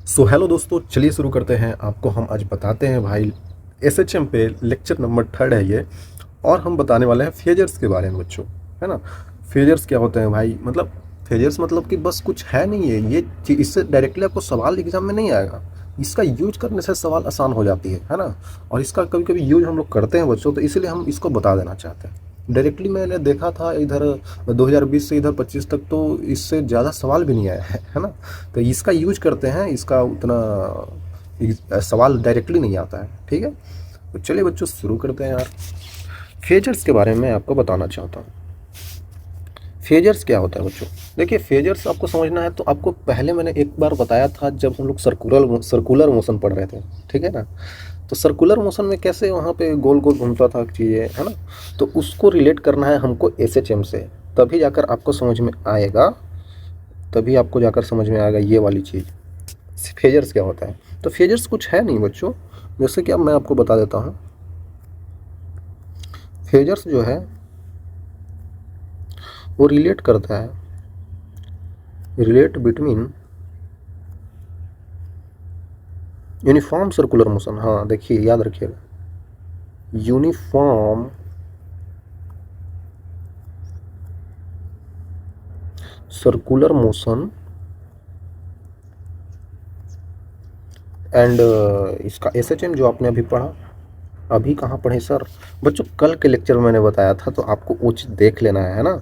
Hello दोस्तों, चलिए शुरू करते हैं। आपको हम आज बताते हैं भाई, एसएचएम पे लेक्चर नंबर 3 है ये। और हम बताने वाले हैं फेजर्स के बारे में बच्चों, है ना। फेजर्स क्या होते हैं भाई? मतलब फेजर्स मतलब कि बस कुछ है नहीं है ये इससे डायरेक्टली आपको सवाल एग्जाम में नहीं आएगा। इसका यूज करने से सवाल आसान हो जाती है ना। और इसका कभी कभी यूज हम लोग करते हैं बच्चों, तो इसीलिए हम इसको बता देना चाहते हैं। डायरेक्टली मैंने देखा था इधर 2020 से इधर 25 तक तो इससे ज़्यादा सवाल भी नहीं आया है ना। तो इसका यूज करते हैं, इसका उतना सवाल डायरेक्टली नहीं आता है। ठीक है, तो चलिए बच्चों शुरू करते हैं यार। फेजर्स के बारे में आपको बताना चाहता हूँ। फेजर्स क्या होता है बच्चों? देखिए, फेजर्स आपको समझना है तो आपको पहले मैंने एक बार बताया था जब हम लोग सर्कुलर मोशन पढ़ रहे थे। ठीक है ना। तो सर्कुलर मोशन में कैसे वहाँ पे गोल गोल घूमता था चीज़ें, है ना। तो उसको रिलेट करना है हमको एसएचएम से, तभी जाकर आपको समझ में आएगा। तभी आपको जाकर समझ में आएगा ये वाली चीज़, फेजर्स क्या होता है। तो फेजर्स कुछ है नहीं बच्चों, जैसे कि अब मैं आपको बता देता हूँ। फेजर्स जो है वो रिलेट करता है, relate between uniform circular motion. हाँ देखिए, याद रखिएगा, यूनिफॉर्म सर्कुलर मोशन एंड इसका एसएचएम जो आपने अभी पढ़ा। अभी कहाँ पढ़े सर? बच्चों कल के लेक्चर में मैंने बताया था, तो आपको उचित देख लेना है ना।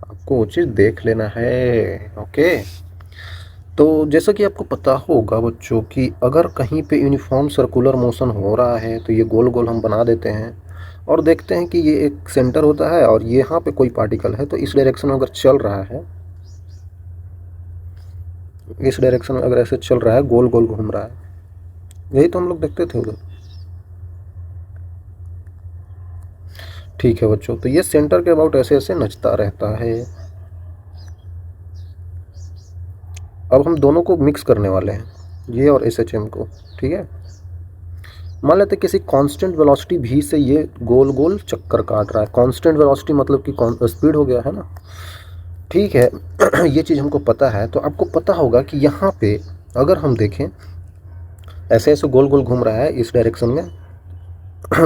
आपको उचित देख लेना है। ओके। तो जैसा कि आपको पता होगा बच्चों कि अगर कहीं पे यूनिफॉर्म सर्कुलर मोशन हो रहा है तो ये गोल गोल हम बना देते हैं और देखते हैं कि ये एक सेंटर होता है और यहाँ पे कोई पार्टिकल है, तो इस डायरेक्शन में अगर चल रहा है, इस डायरेक्शन में अगर ऐसे चल रहा है, गोल गोल घूम रहा है, यही तो हम लोग देखते थे उधर। ठीक है बच्चों, तो ये सेंटर के अबाउट ऐसे ऐसे नचता रहता है। अब हम दोनों को मिक्स करने वाले हैं, ये और एस एच एम को। ठीक है, मान लेते किसी कांस्टेंट वेलोसिटी v से ये गोल गोल चक्कर काट रहा है। कांस्टेंट वेलोसिटी मतलब कि स्पीड हो गया है ना। ठीक है। ये चीज़ हमको पता है, तो आपको पता होगा कि यहाँ पे अगर हम देखें, ऐसे ऐसे गोल गोल घूम रहा है इस डायरेक्शन में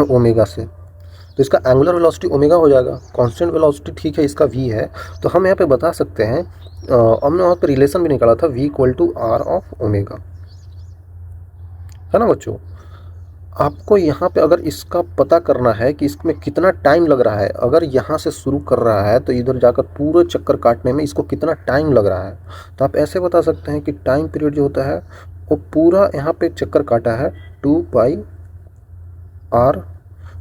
ओमेगा से, तो इसका एंगुलर वेलोसिटी ओमेगा हो जाएगा। कांस्टेंट वेलोसिटी ठीक है, इसका v है। तो हम यहाँ पे बता सकते हैं, हमने वहाँ पे रिलेशन भी निकाला था, v equal to r of omega, है ना बच्चों। आपको यहाँ पे अगर इसका पता करना है कि इसमें कितना टाइम लग रहा है, अगर यहाँ से शुरू कर रहा है तो इधर जाकर पूरे चक्कर काटने में इसको कितना टाइम लग रहा है, तो आप ऐसे बता सकते हैं कि टाइम पीरियड जो होता है वो पूरा यहाँ पे चक्कर काटा है 2πr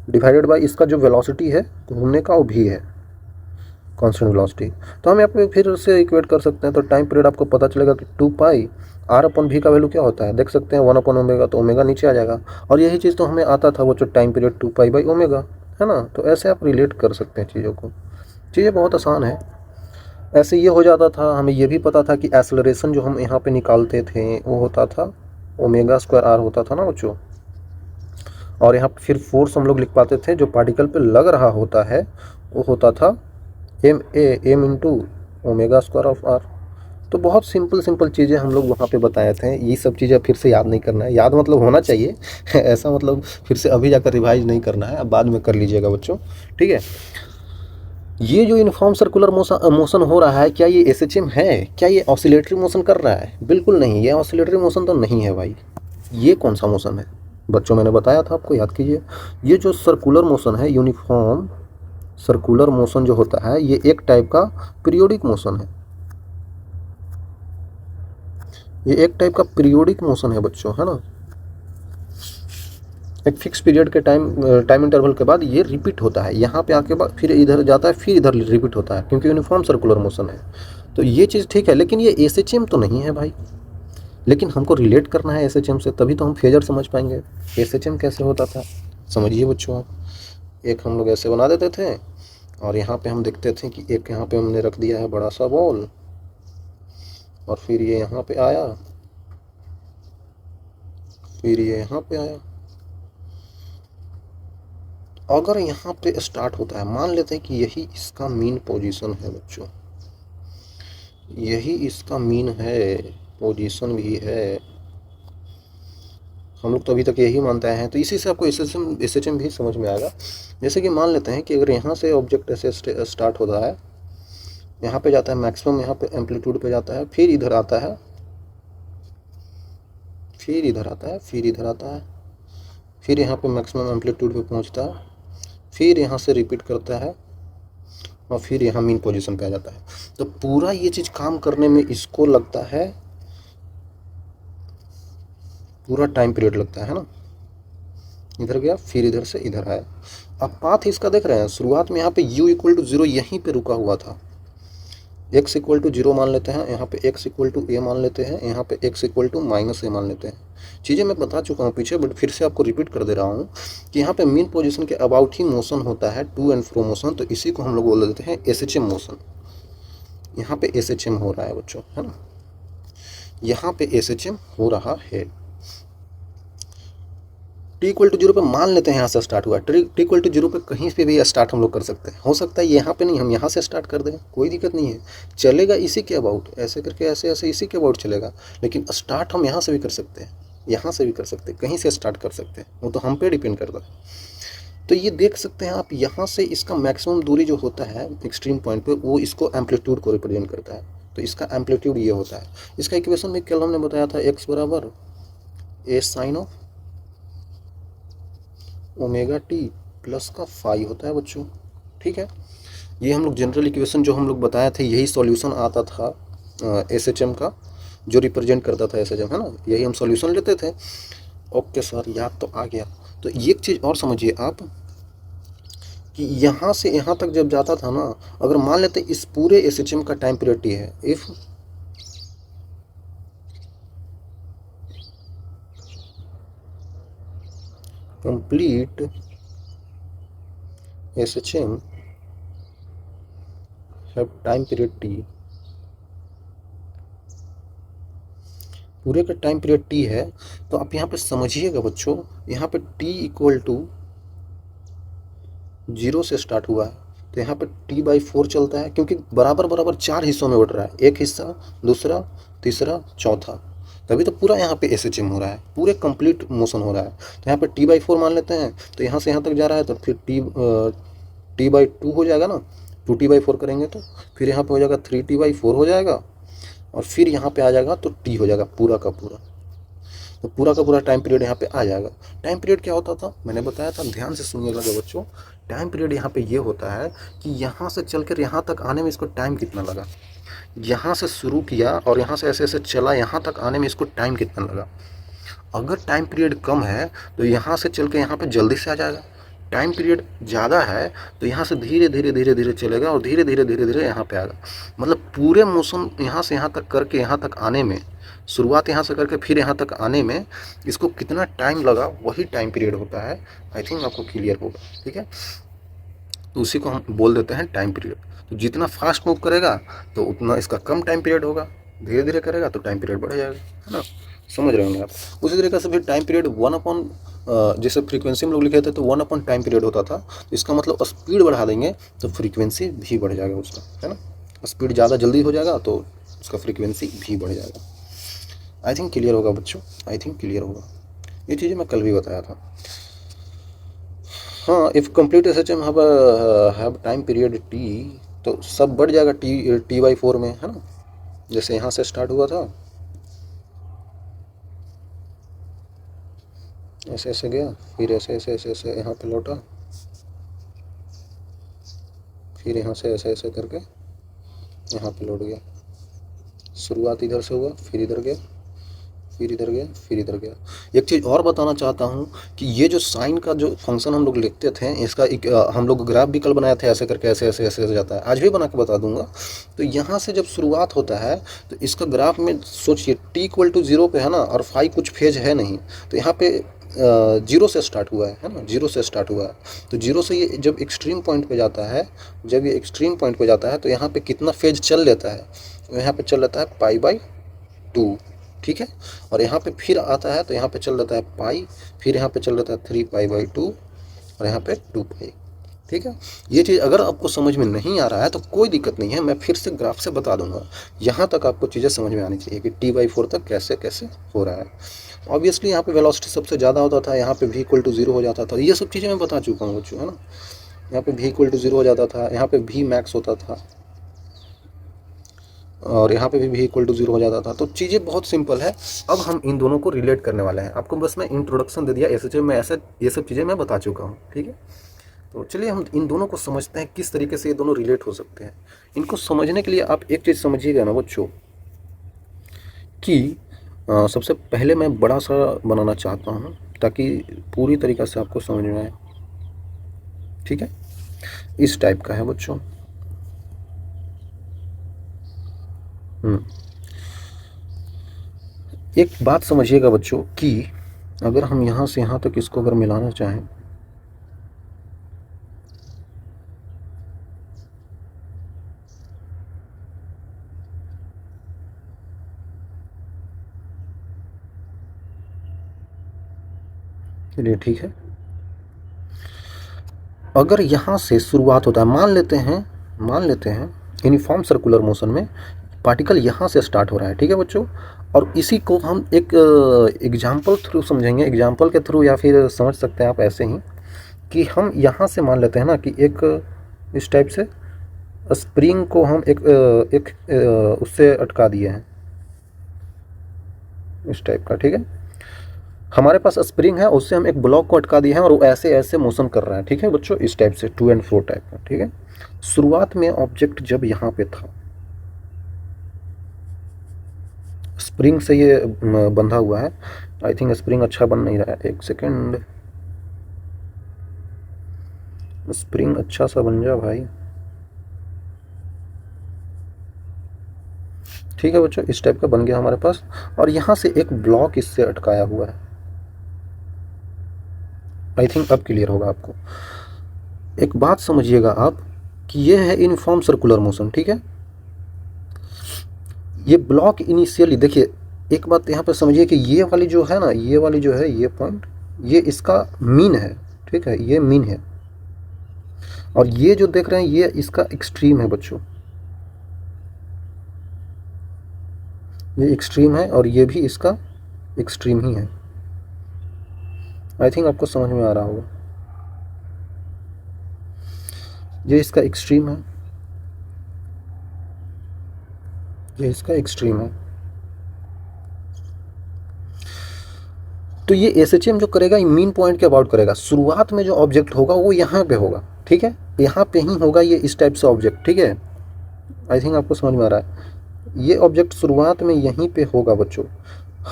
डिवाइडेड बाई इसका जो वेलोसिटी है घूमने का, वो भी है कांस्टेंट वेलोसिटी। तो हम यहाँ पे फिर से इक्वेट कर सकते हैं, तो टाइम पीरियड आपको पता चलेगा कि 2πr/v का वैल्यू क्या होता है, देख सकते हैं 1/ओमेगा, तो ओमेगा नीचे आ जाएगा। और यही चीज़ तो हमें आता था वो जो टाइम पीरियड 2π/ओमेगा, है ना। तो ऐसे आप रिलेट कर सकते हैं चीज़ों को। चीज़ें बहुत आसान है। ऐसे ये हो जाता था, हमें ये भी पता था कि एक्सेलरेशन जो हम यहाँ पे निकालते थे वो होता था ω²r होता था ना बच्चों। और यहाँ पे फिर फोर्स हम लोग लिख पाते थे जो पार्टिकल पे लग रहा होता है, वो होता था m इंटू ω²r। तो बहुत सिंपल सिंपल चीज़ें हम लोग वहाँ पे बताए थे। ये सब चीज़ें फिर से याद नहीं करना है, याद मतलब होना चाहिए ऐसा मतलब फिर से अभी जाकर रिवाइज नहीं करना है, अब बाद में कर लीजिएगा बच्चों। ठीक है। ये जो यूनिफॉर्म सर्कुलर मोशन हो रहा है, क्या ये एसएचएम है? क्या ये ऑसिलेटरी मोशन कर रहा है? बिल्कुल नहीं, ये ऑसिलेटरी मोशन तो नहीं है भाई। ये कौन सा मोशन है बच्चों? मैंने बताया था आपको, याद कीजिए। ये जो सर्कुलर मोशन है, यूनिफॉर्म सर्कुलर मोशन जो होता है, ये एक टाइप का पीरियोडिक मोशन है। ये एक टाइप का पीरियोडिक मोशन है बच्चों, है ना। एक फिक्स पीरियड के टाइम इंटरवल के बाद ये रिपीट होता है, यहाँ पे आके बाद फिर इधर जाता है, फिर इधर रिपीट होता है, क्योंकि यूनिफॉर्म सर्कुलर मोशन है। तो ये चीज़ ठीक है, लेकिन ये एसएचएम तो नहीं है भाई। लेकिन हमको रिलेट करना है एसएचएम से, तभी तो हम फेजर समझ पाएंगे। एसएचएम कैसे होता था समझिए बच्चों आप। एक हम लोग ऐसे बना देते थे और यहाँ पे हम देखते थे कि एक यहाँ पे हमने रख दिया है बड़ा सा बॉल, और फिर ये यहाँ पे आया, फिर ये यहाँ पे आया। अगर यहाँ पे स्टार्ट होता है, मान लेते हैं कि यही इसका मीन पोजीशन है बच्चों, यही इसका मीन है, पोजीशन भी है। हम लोग तो अभी तक यही मानते हैं। तो इसी से आपको एस एच एम भी समझ में आएगा। जैसे कि मान लेते हैं कि अगर यहाँ से ऑब्जेक्ट ऐसे स्टार्ट होता है, यहाँ पे जाता है मैक्सिमम, यहाँ पे एम्पलीट्यूड पे जाता है, फिर इधर आता है, फिर इधर आता है, फिर इधर आता है, फिर यहाँ पे मैक्सिमम एम्पलीट्यूड पे पहुँचता है, फिर यहाँ से रिपीट करता है और फिर यहाँ मीन पोजीशन पे आ जाता है। तो पूरा ये चीज़ काम करने में इसको लगता है, पूरा टाइम पीरियड लगता है ना। इधर गया, फिर इधर से इधर आया। अब पाथ इसका देख रहे हैं, शुरुआत में यहाँ पे u इक्वल टू 0 यहीं पे रुका हुआ था। x इक्वल टू 0 मान लेते हैं, यहाँ पे x इक्वल टू a मान लेते हैं, यहाँ पे x equal to minus a मान लेते हैं। चीज़ें मैं बता चुका हूँ पीछे, बट फिर से आपको रिपीट कर दे रहा हूँ कि यहाँ पे मीन पोजीशन के अबाउट ही मोशन होता है, टू एंड फ्रो मोशन। तो इसी को हम लोग बोल देते हैं SHM मोशन। यहाँ पे SHM हो रहा है बच्चों, है ना, यहाँ पे SHM हो रहा है। टी इक्वल टू 0 पे मान लेते हैं यहाँ से स्टार्ट हुआ। टी इक्वल टू 0 पे कहीं पे भी स्टार्ट हम लोग कर सकते हैं। हो सकता है यहाँ पे नहीं, हम यहाँ से स्टार्ट कर दें, कोई दिक्कत नहीं है, चलेगा इसी के अबाउट, ऐसे करके ऐसे ऐसे इसी के अबाउट चलेगा। लेकिन स्टार्ट हम यहाँ से भी कर सकते हैं, यहाँ से भी कर सकते हैं, कहीं से स्टार्ट कर सकते हैं, वो तो हम पे डिपेंड करता है। तो ये देख सकते हैं आप, यहाँ से इसका मैक्सिमम दूरी जो होता है एक्सट्रीम पॉइंट पे, वो इसको एम्पलीट्यूड को रिप्रेजेंट करता है। तो इसका एम्पलीट्यूड ये होता है। इसका इक्वेशन में कल हमने बताया था, x बराबर a sine of omega T plus का फाई होता है बच्चों, ठीक है। ये हम लोग जनरल इक्वेशन जो हम लोग बताए थे, यही सॉल्यूशन आता था SHM का, जो रिप्रेजेंट करता था SHM, है ना, यही हम सॉल्यूशन लेते थे। ओके सर, याद तो आ गया। तो एक चीज़ और समझिए आप कि यहाँ से यहाँ तक जब जाता था ना, अगर मान लेते इस पूरे SHM का टाइम पीरियड टी है, if complete SHM have time period T, पूरे का टाइम पीरियड टी है, तो आप यहाँ पे समझिएगा बच्चों, यहाँ पे t इक्वल टू 0 से स्टार्ट हुआ है, तो यहाँ पे t/4 चलता है, क्योंकि बराबर बराबर 4 हिस्सों में बट रहा है, एक हिस्सा, दूसरा, तीसरा, चौथा, तभी तो पूरा यहाँ पे SHM हो रहा है, पूरे कंप्लीट मोशन हो रहा है। तो यहाँ पे t/4 मान लेते हैं, तो यहाँ से यहाँ तक जा रहा है, तो फिर t/2 हो जाएगा ना, 2t/4 करेंगे तो फिर यहाँ पे हो जाएगा 3t/4 हो जाएगा, और फिर यहाँ पे आ जाएगा तो t हो जाएगा पूरा का पूरा। तो पूरा का पूरा टाइम पीरियड यहाँ पे आ जाएगा। टाइम पीरियड क्या होता था, मैंने बताया था, ध्यान से सुनिएगा बच्चों। टाइम पीरियड यहाँ पे ये होता है कि यहाँ से चलकर यहाँ तक आने में इसको टाइम कितना लगा, यहाँ से शुरू किया और यहाँ से ऐसे ऐसे चला, यहाँ तक आने में इसको टाइम कितना लगा। अगर टाइम पीरियड कम है तो यहाँ से चल के यहाँ पे जल्दी से आ जाएगा। टाइम पीरियड ज़्यादा है तो यहाँ से धीरे धीरे धीरे धीरे चलेगा और धीरे धीरे धीरे धीरे यहाँ पे आएगा। मतलब पूरे मोशन यहाँ से यहाँ तक करके यहाँ तक आने में, शुरुआत यहाँ से करके फिर यहाँ तक आने में इसको कितना टाइम लगा, वही टाइम पीरियड होता है। आई थिंक आपको क्लियर होगा, ठीक है। तो उसी को हम बोल देते हैं टाइम पीरियड। तो जितना फास्ट मूव करेगा तो उतना इसका कम टाइम पीरियड होगा, धीरे धीरे करेगा तो टाइम पीरियड बढ़ जाएगा, है ना, समझ रहे होंगे आप। उसी तरीके से फिर टाइम पीरियड 1/, जैसे फ्रीक्वेंसी हम लोग लिखे थे तो 1/, टाइम पीरियड होता था। तो इसका मतलब स्पीड बढ़ा देंगे तो फ्रीक्वेंसी भी बढ़ जाएगा उसका, है ना। स्पीड ज़्यादा जल्दी हो जाएगा तो उसका फ्रीक्वेंसी भी बढ़ जाएगा। आई थिंक क्लियर होगा बच्चों, आई थिंक क्लियर होगा। ये चीज़ें मैं कल भी बताया था। हाँ, if complete SHM have time period T, तो सब बढ़ जाएगा t/4 में, है ना। जैसे यहाँ से स्टार्ट हुआ था, ऐसे ऐसे गया, फिर ऐसे ऐसे ऐसे ऐसे यहाँ पे लौटा, फिर यहाँ से ऐसे ऐसे करके यहाँ पे लौट गया। शुरुआत इधर से हुआ, फिर इधर गया, फिर इधर गया, फिर इधर गया। एक चीज़ और बताना चाहता हूँ कि ये जो साइन का जो फंक्शन हम लोग लिखते थे, इसका एक हम लोग ग्राफ भी कल बनाए थे, ऐसे करके ऐसे ऐसे ऐसे जाता है, आज भी बना के बता दूंगा। तो यहाँ से जब शुरुआत होता है तो इसका ग्राफ में सोचिए t इक्वल टू 0 पे है ना, और फाई कुछ फेज है नहीं, तो यहाँ पे 0 से स्टार्ट हुआ है ना, 0 से स्टार्ट हुआ है। तो 0 से ये जब एक्सट्रीम पॉइंट पे जाता है, जब ये एक्सट्रीम पॉइंट पे जाता है तो यहाँ पे कितना फेज चल लेता है, तो यहाँ पे चल लेता है π/2, ठीक है। और यहाँ पे फिर आता है तो यहाँ पे चल जाता है पाई, फिर यहाँ पे चल जाता है 3π/2 और यहाँ पे 2π। ठीक है। ये चीज़ अगर आपको समझ में नहीं आ रहा है तो कोई दिक्कत नहीं है, मैं फिर से ग्राफ से बता दूंगा। यहाँ तक आपको चीज़ें समझ में आनी चाहिए कि t/4 तक कैसे कैसे हो रहा है। ऑब्वियसली यहाँ पे वेलोसिटी सबसे ज़्यादा होता था, यहाँ पे v = 0 हो जाता था, ये सब चीज़ें मैं बता चुका हूँ बच्चों, है ना। यहाँ पे v = 0 हो जाता था, यहाँ पे v max होता था, और यहाँ पे भी v = 0 हो जाता था। तो चीज़ें बहुत सिंपल है। अब हम इन दोनों को रिलेट करने वाले हैं। आपको बस मैं इंट्रोडक्शन दे दिया, SHM में ऐसे ये सब चीज़ें मैं बता चुका हूँ, ठीक है। तो चलिए हम इन दोनों को समझते हैं किस तरीके से ये दोनों रिलेट हो सकते हैं। इनको समझने के लिए आप एक चीज़ समझिएगा ना बच्चों, कि सबसे पहले मैं बड़ा सा बनाना चाहता हूँ ताकि पूरी तरीक़े से आपको समझ में आए, ठीक है। इस टाइप का है बच्चों। एक बात समझिएगा बच्चों कि अगर हम यहाँ से यहाँ तक इसको अगर मिलाना चाहें, चलिए ठीक है। अगर यहाँ से शुरुआत होता है, मान लेते हैं यूनिफॉर्म सर्कुलर मोशन में पार्टिकल यहाँ से स्टार्ट हो रहा है, ठीक है बच्चों। और इसी को हम एक एग्जाम्पल थ्रू समझेंगे, एग्जाम्पल के थ्रू, या फिर समझ सकते हैं आप ऐसे ही कि हम यहाँ से मान लेते हैं ना कि एक इस टाइप से स्प्रिंग को हम एक उससे अटका दिए हैं, इस टाइप का, ठीक है। हमारे पास स्प्रिंग है, उससे हम एक ब्लॉक को अटका दिए हैं और वो ऐसे ऐसे मोशन कर रहा है, ठीक है बच्चों, इस टाइप से 2 and 4 टाइप का, ठीक है। शुरुआत में ऑब्जेक्ट जब यहाँ पे था, स्प्रिंग से ये बंधा हुआ है। आई थिंक स्प्रिंग अच्छा बन नहीं रहा है, एक सेकेंड, स्प्रिंग अच्छा सा बन जा भाई। ठीक है बच्चों, इस टाइप का बन गया हमारे पास, और यहाँ से एक ब्लॉक इससे अटकाया हुआ है। आई थिंक अब क्लियर होगा आपको। एक बात समझिएगा आप कि ये है यूनिफॉर्म सर्कुलर मोशन, ठीक है। ये ब्लॉक इनिशियली, देखिए एक बात यहाँ पे समझिए कि ये वाली जो है ना, ये वाली जो है, ये पॉइंट, ये इसका मीन है, ठीक है, ये मीन है। और ये जो देख रहे हैं ये इसका एक्सट्रीम है बच्चों, ये एक्सट्रीम है, और ये भी इसका एक्सट्रीम ही है। आई थिंक आपको समझ में आ रहा होगा। ये इसका एक्सट्रीम है, ये इसका एक्सट्रीम है। तो ये SHM जो करेगा, ये मीन पॉइंट के अबाउट करेगा। शुरुआत में जो ऑब्जेक्ट होगा वो यहाँ पे होगा, ठीक है, यहाँ पे ही होगा ये इस टाइप से ऑब्जेक्ट, ठीक है। आई थिंक आपको समझ में आ रहा है। ये ऑब्जेक्ट शुरुआत में यहीं पे होगा बच्चों।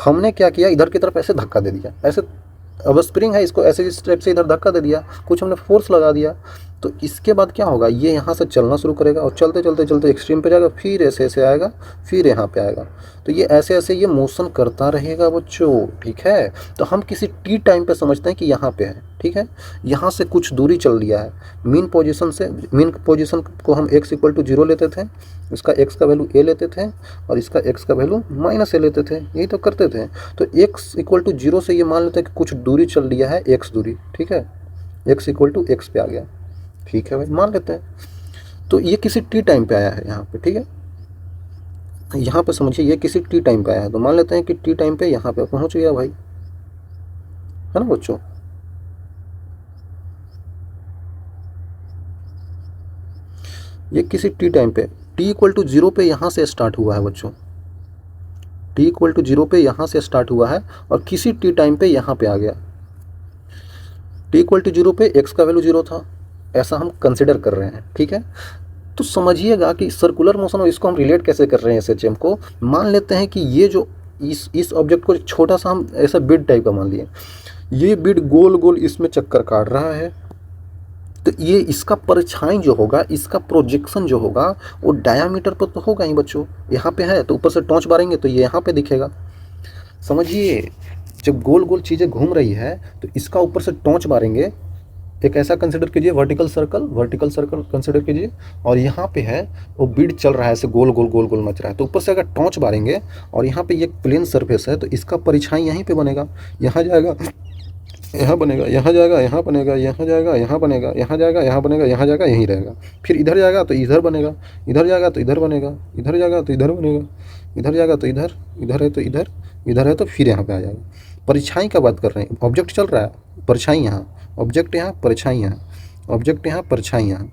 हमने क्या किया, इधर की तरफ ऐसे धक्का दे दिया, ऐसे, अब स्प्रिंग है, इसको ऐसे इस टाइप से इधर धक्का दे दिया, कुछ हमने फोर्स लगा दिया। तो इसके बाद क्या होगा, ये यहाँ से चलना शुरू करेगा और चलते चलते चलते एक्सट्रीम पे जाएगा, फिर ऐसे ऐसे आएगा, फिर यहाँ पे आएगा। तो ये ऐसे ऐसे ये मोशन करता रहेगा बच्चों, ठीक है। तो हम किसी टी टाइम पे समझते हैं कि यहाँ पे है, ठीक है। यहाँ से कुछ दूरी चल लिया है मीन पोजीशन से। मीन पोजीशन को हम x = 0 लेते थे, इसका x का वैल्यू a लेते थे, और इसका x का वैल्यू -a लेते थे, यही तो करते थे। तो x = 0 से ये मान लेते हैं कि कुछ दूरी चल लिया है, x दूरी, ठीक है, x = x पे आ गया, ठीक है भाई, मान लेते हैं। तो ये किसी टी टाइम पे आया है यहाँ पे, ठीक है। यहाँ पे समझिए ये किसी टी टाइम पे आया है, तो मान लेते हैं कि टी टाइम पे यहाँ पे पहुँच गया भाई, है ना बच्चों। ये किसी टी टाइम पे t = 0 पे यहाँ से स्टार्ट हुआ है बच्चों, t = 0 पे यहाँ से स्टार्ट हुआ है और किसी टी टाइम पे यहाँ पे आ गया। t = 0 पे x का वैल्यू 0 था, ऐसा हम कंसिडर कर रहे हैं, ठीक है। तो समझिएगा कि सर्कुलर मोशन, और इसको हम रिलेट कैसे कर रहे हैं SHM को। मान लेते हैं कि ये जो इस ऑब्जेक्ट को छोटा सा हम ऐसा बिड टाइप का मान लिए, ये बिड गोल गोल इसमें चक्कर काट रहा है। तो ये इसका परछाई जो होगा, इसका प्रोजेक्शन जो होगा, वो डायामीटर पर तो होगा ही बच्चों। यहाँ पे है तो ऊपर से टॉर्च मारेंगे तो ये यहाँ पे दिखेगा। समझिए, जब गोल गोल चीज़ें घूम रही है तो इसका ऊपर से टॉर्च मारेंगे, एक ऐसा कंसिडर कीजिए, वर्टिकल सर्कल कंसिडर कीजिए, और यहाँ पे है वो बीड चल रहा है, ऐसे गोल गोल गोल गोल मच रहा है। तो ऊपर से अगर टॉर्च मारेंगे और यहाँ पे ये प्लेन सरफेस है तो इसका परिछाई यहीं पे बनेगा, यहाँ जाएगा, यहाँ बनेगा, यहाँ जाएगा, यहाँ बनेगा, यहाँ जाएगा, यहाँ बनेगा, यहाँ जाएगा, यहाँ बनेगा, यहाँ जाएगा, यहीं रहेगा। फिर इधर जाएगा तो इधर बनेगा, इधर जाएगा तो इधर बनेगा, इधर जाएगा तो इधर बनेगा, इधर जाएगा तो इधर, इधर है तो इधर, इधर है तो फिर यहाँ पे आ जाएगा। परछाई का बात कर रहे हैं, ऑब्जेक्ट चल रहा है, परछाई यहाँ, ऑब्जेक्ट यहाँ, परछाई यहाँ, ऑब्जेक्ट यहाँ, परछाई यहाँ,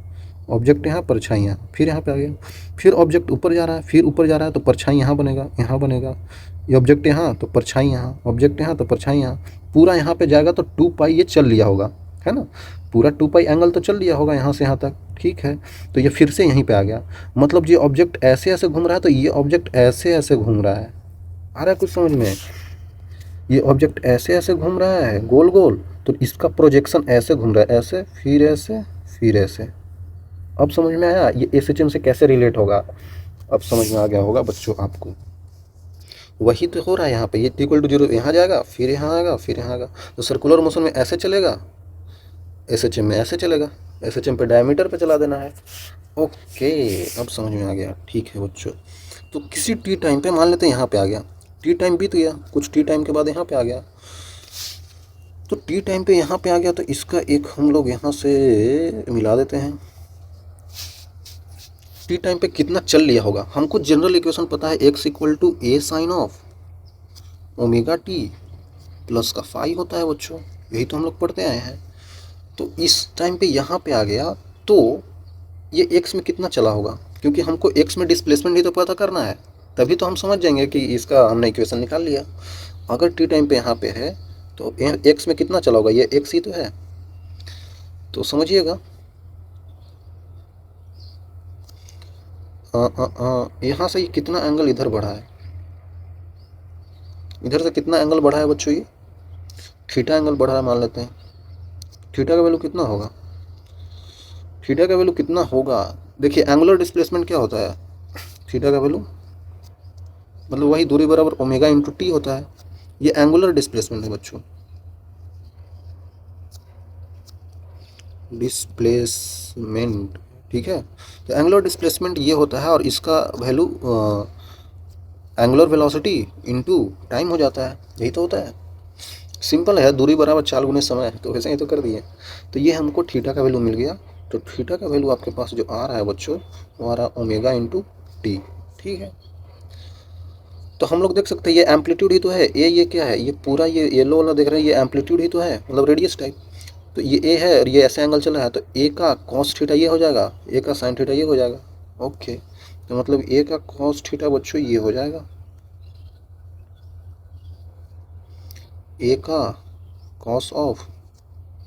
ऑब्जेक्ट यहाँ, परछाई यहाँ, फिर यहाँ पे आ गया। फिर ऑब्जेक्ट ऊपर जा रहा है, फिर ऊपर जा रहा है तो परछाई यहाँ बनेगा, यहाँ बनेगा। ये ऑब्जेक्ट यहाँ तो परछाई यहाँ, ऑब्जेक्ट यहाँ तो परछाई यहाँ, पूरा यहाँ पे जाएगा तो 2 पाई ये चल लिया होगा, है ना, पूरा 2 पाई एंगल तो चल लिया होगा यहाँ से यहाँ तक, ठीक है। तो ये फिर से यहीं पे आ गया, मतलब ये ऑब्जेक्ट ऐसे ऐसे घूम रहा है तो ये ऑब्जेक्ट ऐसे ऐसे घूम रहा है। आ रहा है कुछ समझ में? ये ऑब्जेक्ट ऐसे ऐसे घूम रहा है गोल गोल, तो इसका प्रोजेक्शन ऐसे घूम रहा है, ऐसे फिर ऐसे फिर ऐसे। अब समझ में आया ये एसएचएम से कैसे रिलेट होगा? अब समझ में आ गया होगा बच्चों आपको। वही तो हो रहा है यहाँ पे, ये इक्वल टू 0 यहाँ जाएगा, फिर यहाँ आएगा, फिर यहाँ आएगा। तो सर्कुलर मोशन में ऐसे चलेगा, एसएचएम में ऐसे चलेगा, एसएचएम पे डायमीटर पे चला देना है। ओके, अब समझ में आ गया, ठीक है बच्चों। तो किसी टी टाइम पे मान लेते हैं यहाँ पे आ गया, टी टाइम बीत गया, कुछ टी टाइम के बाद यहाँ पे आ गया। तो टी टाइम पे यहाँ पे आ गया तो इसका एक हम लोग यहाँ से मिला देते हैं। टी टाइम पे कितना चल लिया होगा, हमको जनरल इक्वेशन पता है, x equal to A sine of omega T plus का फाई होता है बच्चों, यही तो हम लोग पढ़ते आए हैं। तो इस टाइम पे यहाँ पे आ गया तो ये x में कितना चला होगा, क्योंकि हमको x में डिस्प्लेसमेंट ही तो पता करना है, तभी तो हम समझ जाएंगे कि इसका हमने इक्वेशन निकाल लिया। अगर टी टाइम पे यहाँ पे है तो x में कितना चला होगा, ये x ही तो है। तो समझिएगा यहाँ से कितना एंगल इधर बढ़ा है, इधर से कितना एंगल बढ़ा है बच्चों, ये थीटा एंगल बढ़ा है मान लेते हैं। थीटा का वैल्यू कितना होगा, थीटा का वैल्यू कितना होगा, देखिए एंगुलर डिस्प्लेसमेंट क्या होता है, थीटा का वैल्यू मतलब वही दूरी बराबर ओमेगा इंटू टी होता है। ये एंगुलर डिस्प्लेसमेंट है बच्चों, डिस्प्लेसमेंट, ठीक है। तो एंगुलर डिस्प्लेसमेंट ये होता है और इसका value angular velocity into time हो जाता है, यही तो होता है। सिंपल है, दूरी बराबर 4 गुने समय है, तो वैसे ही तो कर दिए। तो ये हमको थीटा का वैल्यू मिल गया। तो थीटा का वैल्यू आपके पास जो आ रहा है बच्चों, वो आ रहा है ओमेगा इंटू टी, ठीक है। तो हम लोग देख सकते हैं ये एम्पलीट्यूड ही तो है, ये क्या है, ये पूरा ये येलो वाला देख रहे हैं, ये एम्पलीट्यूड ही तो है, मतलब रेडियस टाइप। तो ये ए है और ये ऐसे एंगल चल रहा है, तो ए का कॉस थीटा ये हो जाएगा, ए का साइन थीटा ये हो जाएगा। ओके, तो मतलब ए का कॉस थीटा बच्चों ये हो जाएगा, ए का कॉस ऑफ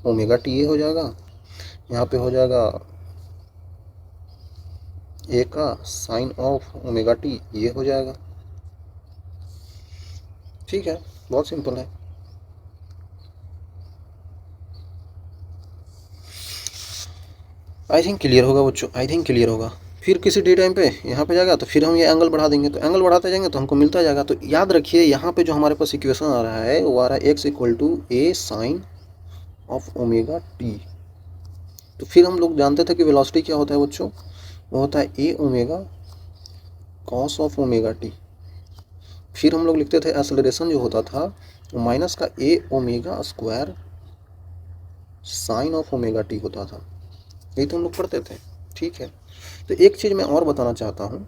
ओमेगा टी ये हो जाएगा, यहाँ पे हो जाएगा ए का साइन ऑफ ओमेगा टी ये हो जाएगा, ठीक है, बहुत सिंपल है। आई थिंक क्लियर होगा बच्चों, आई थिंक क्लियर होगा। फिर किसी डी टाइम पे यहाँ पे जाएगा तो फिर हम ये एंगल बढ़ा देंगे, तो एंगल बढ़ाते जाएंगे तो हमको मिलता जाएगा। तो याद रखिए यहाँ पे जो हमारे पास इक्वेशन आ रहा है वो आ रहा है x equal to A sine of omega t. तो फिर हम लोग जानते थे कि वेलोसिटी क्या होता है बच्चों, वो होता है A omega cos of omega T. फिर हम लोग लिखते थे एक्सेलरेशन जो होता था वो माइनस का A omega square sine of omega T होता था, यही तो हम लोग पढ़ते थे, ठीक है। तो एक चीज़ मैं और बताना चाहता हूँ,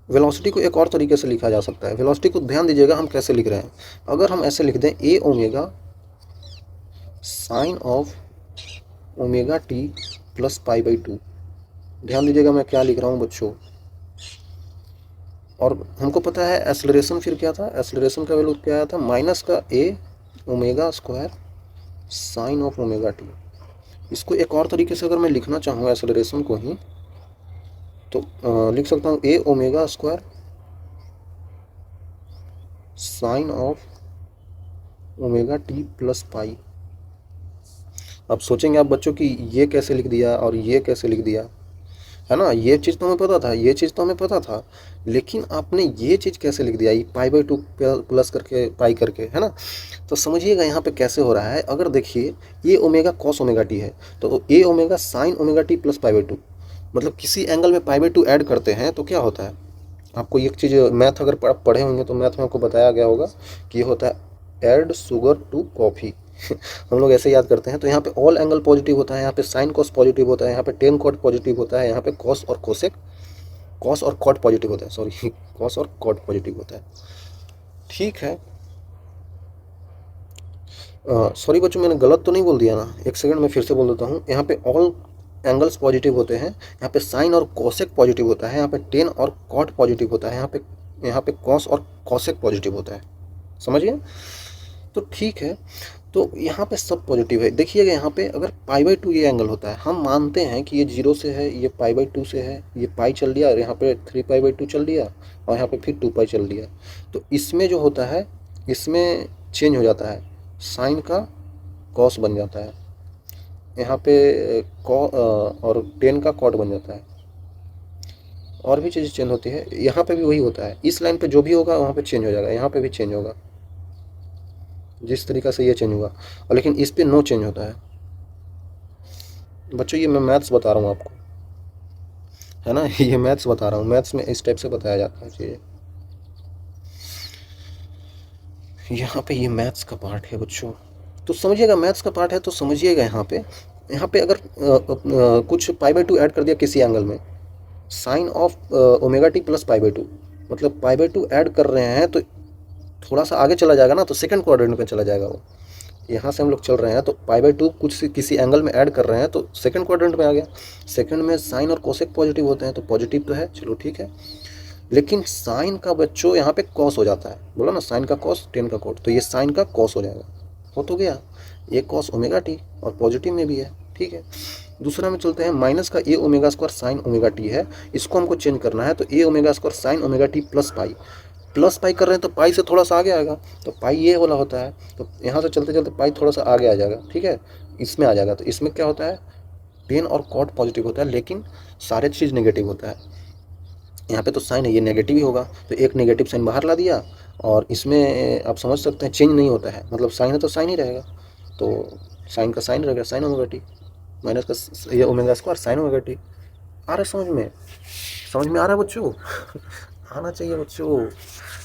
वेलोसिटी को एक और तरीके से लिखा जा सकता है। वेलोसिटी को ध्यान दीजिएगा हम कैसे लिख रहे हैं, अगर हम ऐसे लिख दें A omega sine of omega T plus pi by 2, ध्यान दीजिएगा मैं क्या लिख रहा हूँ बच्चों। और हमको पता है एक्सेलरेशन फिर क्या था, एक्सेलरेशन का वैल्यू क्या आया था, माइनस का A omega square sine of omega T. इसको एक और तरीके से अगर मैं लिखना चाहूँ एक्सेलरेशन को ही, तो लिख सकता हूँ A omega square sine of omega T plus pi. अब सोचेंगे आप बच्चों कि ये कैसे लिख दिया और ये कैसे लिख दिया, है ना, ये चीज़ तो हमें पता था, ये चीज़ तो हमें पता था, लेकिन आपने ये चीज़ कैसे लिख दिया, ये पाई बाई 2 प्लस करके पाई करके, है ना। तो समझिएगा यहाँ पे कैसे हो रहा है। अगर देखिए ये ओमेगा कॉस ओमेगा टी है, तो A omega sine omega T plus pi by 2, मतलब किसी एंगल में पाई बाई 2 ऐड करते हैं तो क्या होता है। आपको एक चीज़ मैथ अगर पढ़े होंगे तो मैथ में आपको बताया गया होगा कि ये होता है ऐड शुगर टू कॉफ़ी हम लोग ऐसे याद करते हैं। तो यहाँ पे ऑल एंगल पॉजिटिव होता है, यहाँ पे साइन कॉस पॉजिटिव होता है, यहाँ पे टेन कॉट पॉजिटिव होता है, यहाँ पे कॉस और कोसेक, कॉस और कॉट पॉजिटिव होता है, सॉरी कॉस और कॉट पॉजिटिव होता है। ठीक है, सॉरी बच्चों मैंने गलत तो नहीं बोल दिया ना, एक सेकंड में फिर से बोल देता हूँ। यहाँ पे ऑल एंगल्स पॉजिटिव होते हैं, यहाँ पे साइन और कोसेक पॉजिटिव होता है, यहाँ पे टेन और कॉट पॉजिटिव होता है, यहाँ पे कॉस और कॉसेक पॉजिटिव होता है, समझिए। तो ठीक है, तो यहाँ पे सब पॉजिटिव है। देखिएगा यहाँ पे अगर π/2 ये एंगल होता है, हम मानते हैं कि ये 0 से है, ये π/2 से है, ये पाई चल दिया और यहाँ पे 3π/2 चल दिया और यहाँ पे फिर 2π चल दिया। तो इसमें जो होता है, इसमें चेंज हो जाता है, साइन का कॉस बन जाता है, यहाँ पे और टेन का कॉट बन जाता है, और भी चीज़ें चेंज होती है। यहाँ पे भी वही होता है, इस लाइन पे जो भी होगा वहाँ पे चेंज हो जाएगा, यहाँ पे भी चेंज होगा जिस तरीक़ा से ये चेंज हुआ, और लेकिन इस पे नो चेंज होता है। बच्चों ये मैं मैथ्स बता रहा हूँ आपको, है ना, ये मैथ्स बता रहा हूँ, मैथ्स में इस टाइप से बताया जाता है चीज़ें। यहाँ पे ये मैथ्स का पार्ट है बच्चों, तो समझिएगा मैथ्स का पार्ट है तो समझिएगा। यहाँ पे अगर कुछ π/2 ऐड कर दिया किसी एंगल में, sine of omega T plus π/2, मतलब π/2 ऐड कर रहे हैं तो थोड़ा सा आगे चला जाएगा ना, तो सेकंड क्वाड्रेंट में चला जाएगा वो। यहाँ से हम लोग चल रहे हैं तो π/2 कुछ किसी एंगल में ऐड कर रहे हैं तो सेकंड क्वाड्रेंट में आ गया। सेकंड में साइन और कोसेक पॉजिटिव होते हैं, तो पॉजिटिव तो है, चलो ठीक है। लेकिन साइन का बच्चों यहाँ पे कॉस हो जाता है, बोला ना, साइन का कॉस टेन का कोट, तो ये साइन का कॉस हो जाएगा, हो तो गया ये कॉस ओमेगा टी, और पॉजिटिव में भी है, ठीक है। दूसरा में चलते हैं, माइनस का A omega square sine omega T है, इसको हमको चेंज करना है, तो A omega square sine omega T plus pi कर रहे हैं तो पाई से थोड़ा सा आगे आएगा, तो पाई ये वाला होता है, तो यहाँ से चलते चलते पाई थोड़ा सा आगे आ जाएगा, ठीक है, इसमें आ जाएगा। तो इसमें क्या होता है, टेन और कॉट पॉजिटिव होता है, लेकिन सारे चीज़ नेगेटिव होता है। यहाँ पे तो साइन है, ये नेगेटिव ही होगा, तो एक नेगेटिव साइन बाहर ला दिया, और इसमें आप समझ सकते हैं चेंज नहीं होता है, मतलब साइन है तो साइन ही रहेगा, तो साइन का साइन रहेगा, साइन ओमेगा टी, माइनस का ये omega square sine omega T. आ रहा है समझ में आ रहा है बच्चों आना चाहिए बच्चों।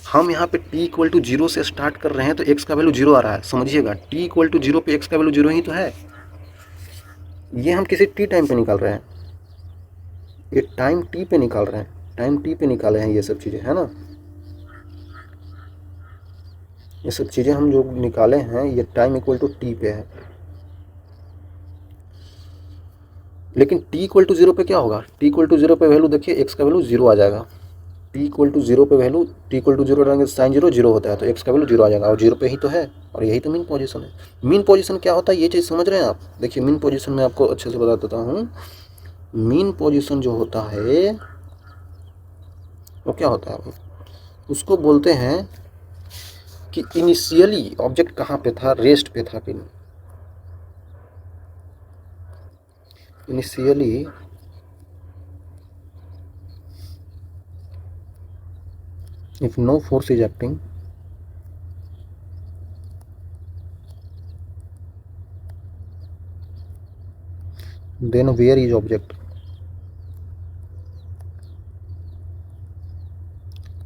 हम यहाँ पे t इक्वल टू 0 से स्टार्ट कर रहे हैं तो x का वैल्यू 0 आ रहा है, समझिएगा, t इक्वल टू 0 पे x का वैल्यू 0 ही तो है, ये हम किसी t टाइम पे निकाल रहे हैं, ये टाइम t पे निकाल रहे हैं, टाइम t पे निकाले हैं ये सब चीज़ें, है ना, ये सब चीज़ें हम जो निकाले हैं ये टाइम इक्वल टू t पे है। लेकिन t इक्वल टू 0 पे क्या होगा, t इक्वल टू 0 पे वैल्यू देखिए, x का वैल्यू 0 आ जाएगा, t इक्वल टू 0 पे वैल्यू, t इक्वल टू 0 रहेंगे, साइन 0 होता है, तो x का वैल्यू 0 आ जाएगा, और 0 पे ही तो है, और यही तो मीन पोजीशन है। मीन पोजीशन क्या होता है ये चीज़ समझ रहे हैं आप। देखिए मीन पोजीशन में आपको अच्छे से बता देता हूँ, मीन पोजीशन जो होता है वो क्या होता है, उसको बोलते हैं कि इनिशियली ऑब्जेक्ट कहाँ पे था, रेस्ट पे था कि नहीं, initially if no force is acting, then where is object।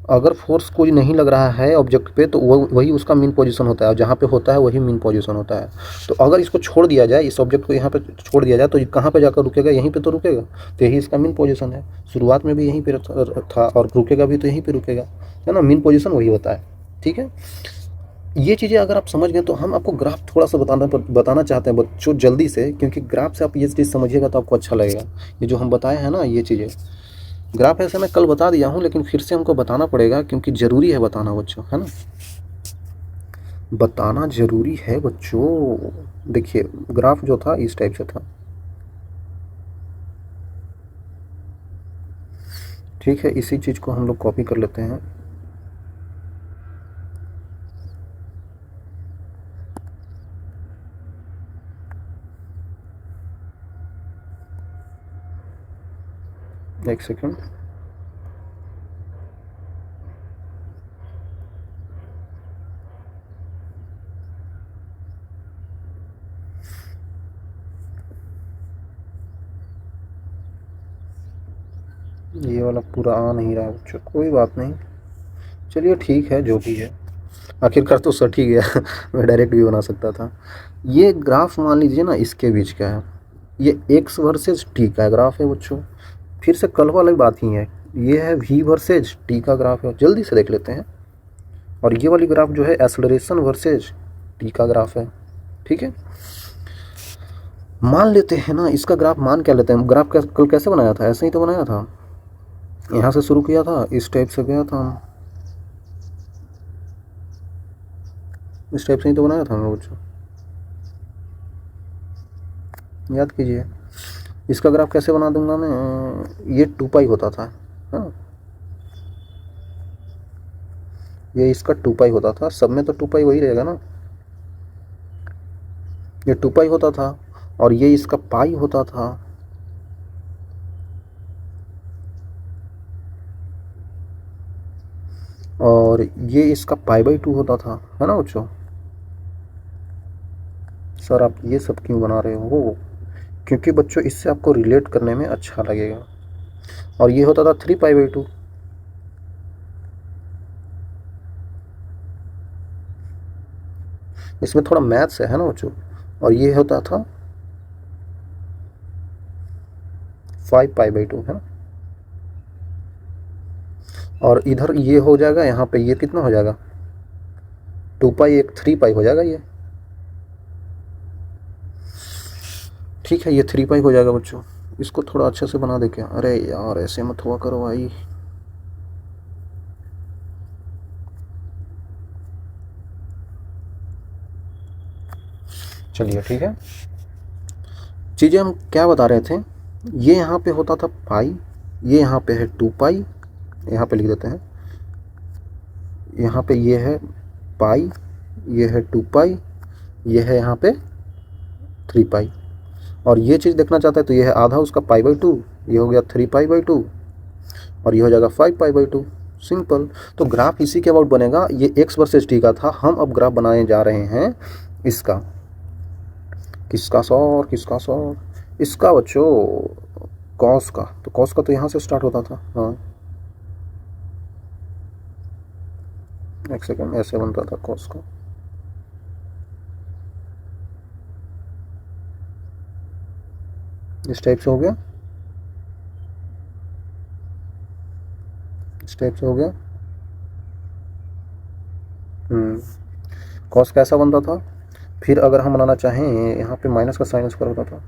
अगर फोर्स कोई नहीं लग रहा है ऑब्जेक्ट पे तो वही उसका मीन पोजीशन होता है, और जहाँ पे होता है वही मीन पोजीशन होता है। तो अगर इसको छोड़ दिया जाए, इस ऑब्जेक्ट को यहाँ पे छोड़ दिया जाए तो कहाँ पे जाकर रुकेगा, यहीं पे तो रुकेगा, तो यही इसका मीन पोजीशन है। शुरुआत में भी यहीं पे था और रुकेगा भी तो यहीं पे रुकेगा, है ना, मीन पोजीशन वही होता है, ठीक है। ये चीज़ें अगर आप समझ गए तो हम आपको ग्राफ थोड़ा सा बताना चाहते हैं बच्चों जल्दी से, क्योंकि ग्राफ से आप ये चीज़ समझिएगा तो आपको अच्छा लगेगा। ये जो हम बताए हैं ना ये चीज़ें, ग्राफ ऐसे मैं कल बता दिया हूँ, लेकिन फिर से हमको बताना पड़ेगा क्योंकि ज़रूरी है बताना बच्चों, है ना, बताना ज़रूरी है बच्चों। देखिए ग्राफ जो था इस टाइप से था, ठीक है, इसी चीज़ को हम लोग कॉपी कर लेते हैं। एक सेकंड, ये वाला पूरा आ नहीं रहा है बच्चों, कोई बात नहीं, चलिए ठीक है जो भी है। आखिरकार तो सट ही गया मैं डायरेक्ट भी बना सकता था। ये ग्राफ मान लीजिए ना, इसके बीच का है, ये एक्स वर्सेज टी का ग्राफ है बच्चों। फिर से कल वाली बात ही है, ये है वी वर्सेज टी का ग्राफ है, जल्दी से देख लेते हैं। और ये वाली ग्राफ जो है एक्सेलरेशन वर्सेज टी का ग्राफ है, ठीक है। मान लेते हैं ना, इसका ग्राफ मान क्या लेते हैं, ग्राफ कल कैसे बनाया था, ऐसे ही तो बनाया था, यहाँ से शुरू किया था, इस टाइप से गया था हम, इस टाइप से ही तो बनाया था हम बच्चों, याद कीजिए। इसका ग्राफ कैसे बना दूंगा मैं, ये 2 पाई होता था, हाँ ये इसका 2 पाई होता था, सब में तो 2 पाई वही रहेगा ना, ये 2 पाई होता था और ये इसका पाई होता था, और ये इसका पाई/2 होता था, है ना बच्चों। सर आप ये सब क्यों बना रहे हो, क्योंकि बच्चों इससे आपको रिलेट करने में अच्छा लगेगा। और ये होता था 3 पाई/2, इसमें थोड़ा मैथ्स है ना बच्चों। और ये होता था 5 पाई/2, है ना। और इधर ये हो जाएगा, यहाँ पे ये कितना हो जाएगा, 2 पाई, एक 3 पाई हो जाएगा ये, ठीक है। ये 3 पाई हो जाएगा बच्चों। इसको थोड़ा अच्छे से बना दे क्या, अरे यार ऐसे मत हुआ करो भाई। चलिए ठीक है, चीज़ें हम क्या बता रहे थे, ये यहाँ पे होता था पाई, ये यहाँ पे है 2 पाई, यहाँ पे लिख देते हैं, यहाँ पे ये है पाई, ये है 2 पाई, ये है यहाँ पे 3 पाई। और ये चीज़ देखना चाहता है तो ये है आधा उसका पाई/2, ये हो गया 3 पाई/2, और ये हो जाएगा 5 पाई/2, सिंपल। तो ग्राफ इसी के अबाउट बनेगा। ये एक्स वर्सेज टी का था, हम अब ग्राफ बनाने जा रहे हैं इसका, किसका सर, किसका सर, इसका बच्चों, कॉस का। तो कॉस का तो यहाँ से स्टार्ट होता था, हाँ एक सेकेंड, ऐसे बनता था कॉस का, इस टाइप से हो गया, इस टाइप से हो गया। कॉस कैसा बनता था, फिर अगर हम बनाना चाहें यहाँ पे माइनस का साइन स्क्वायर होता था,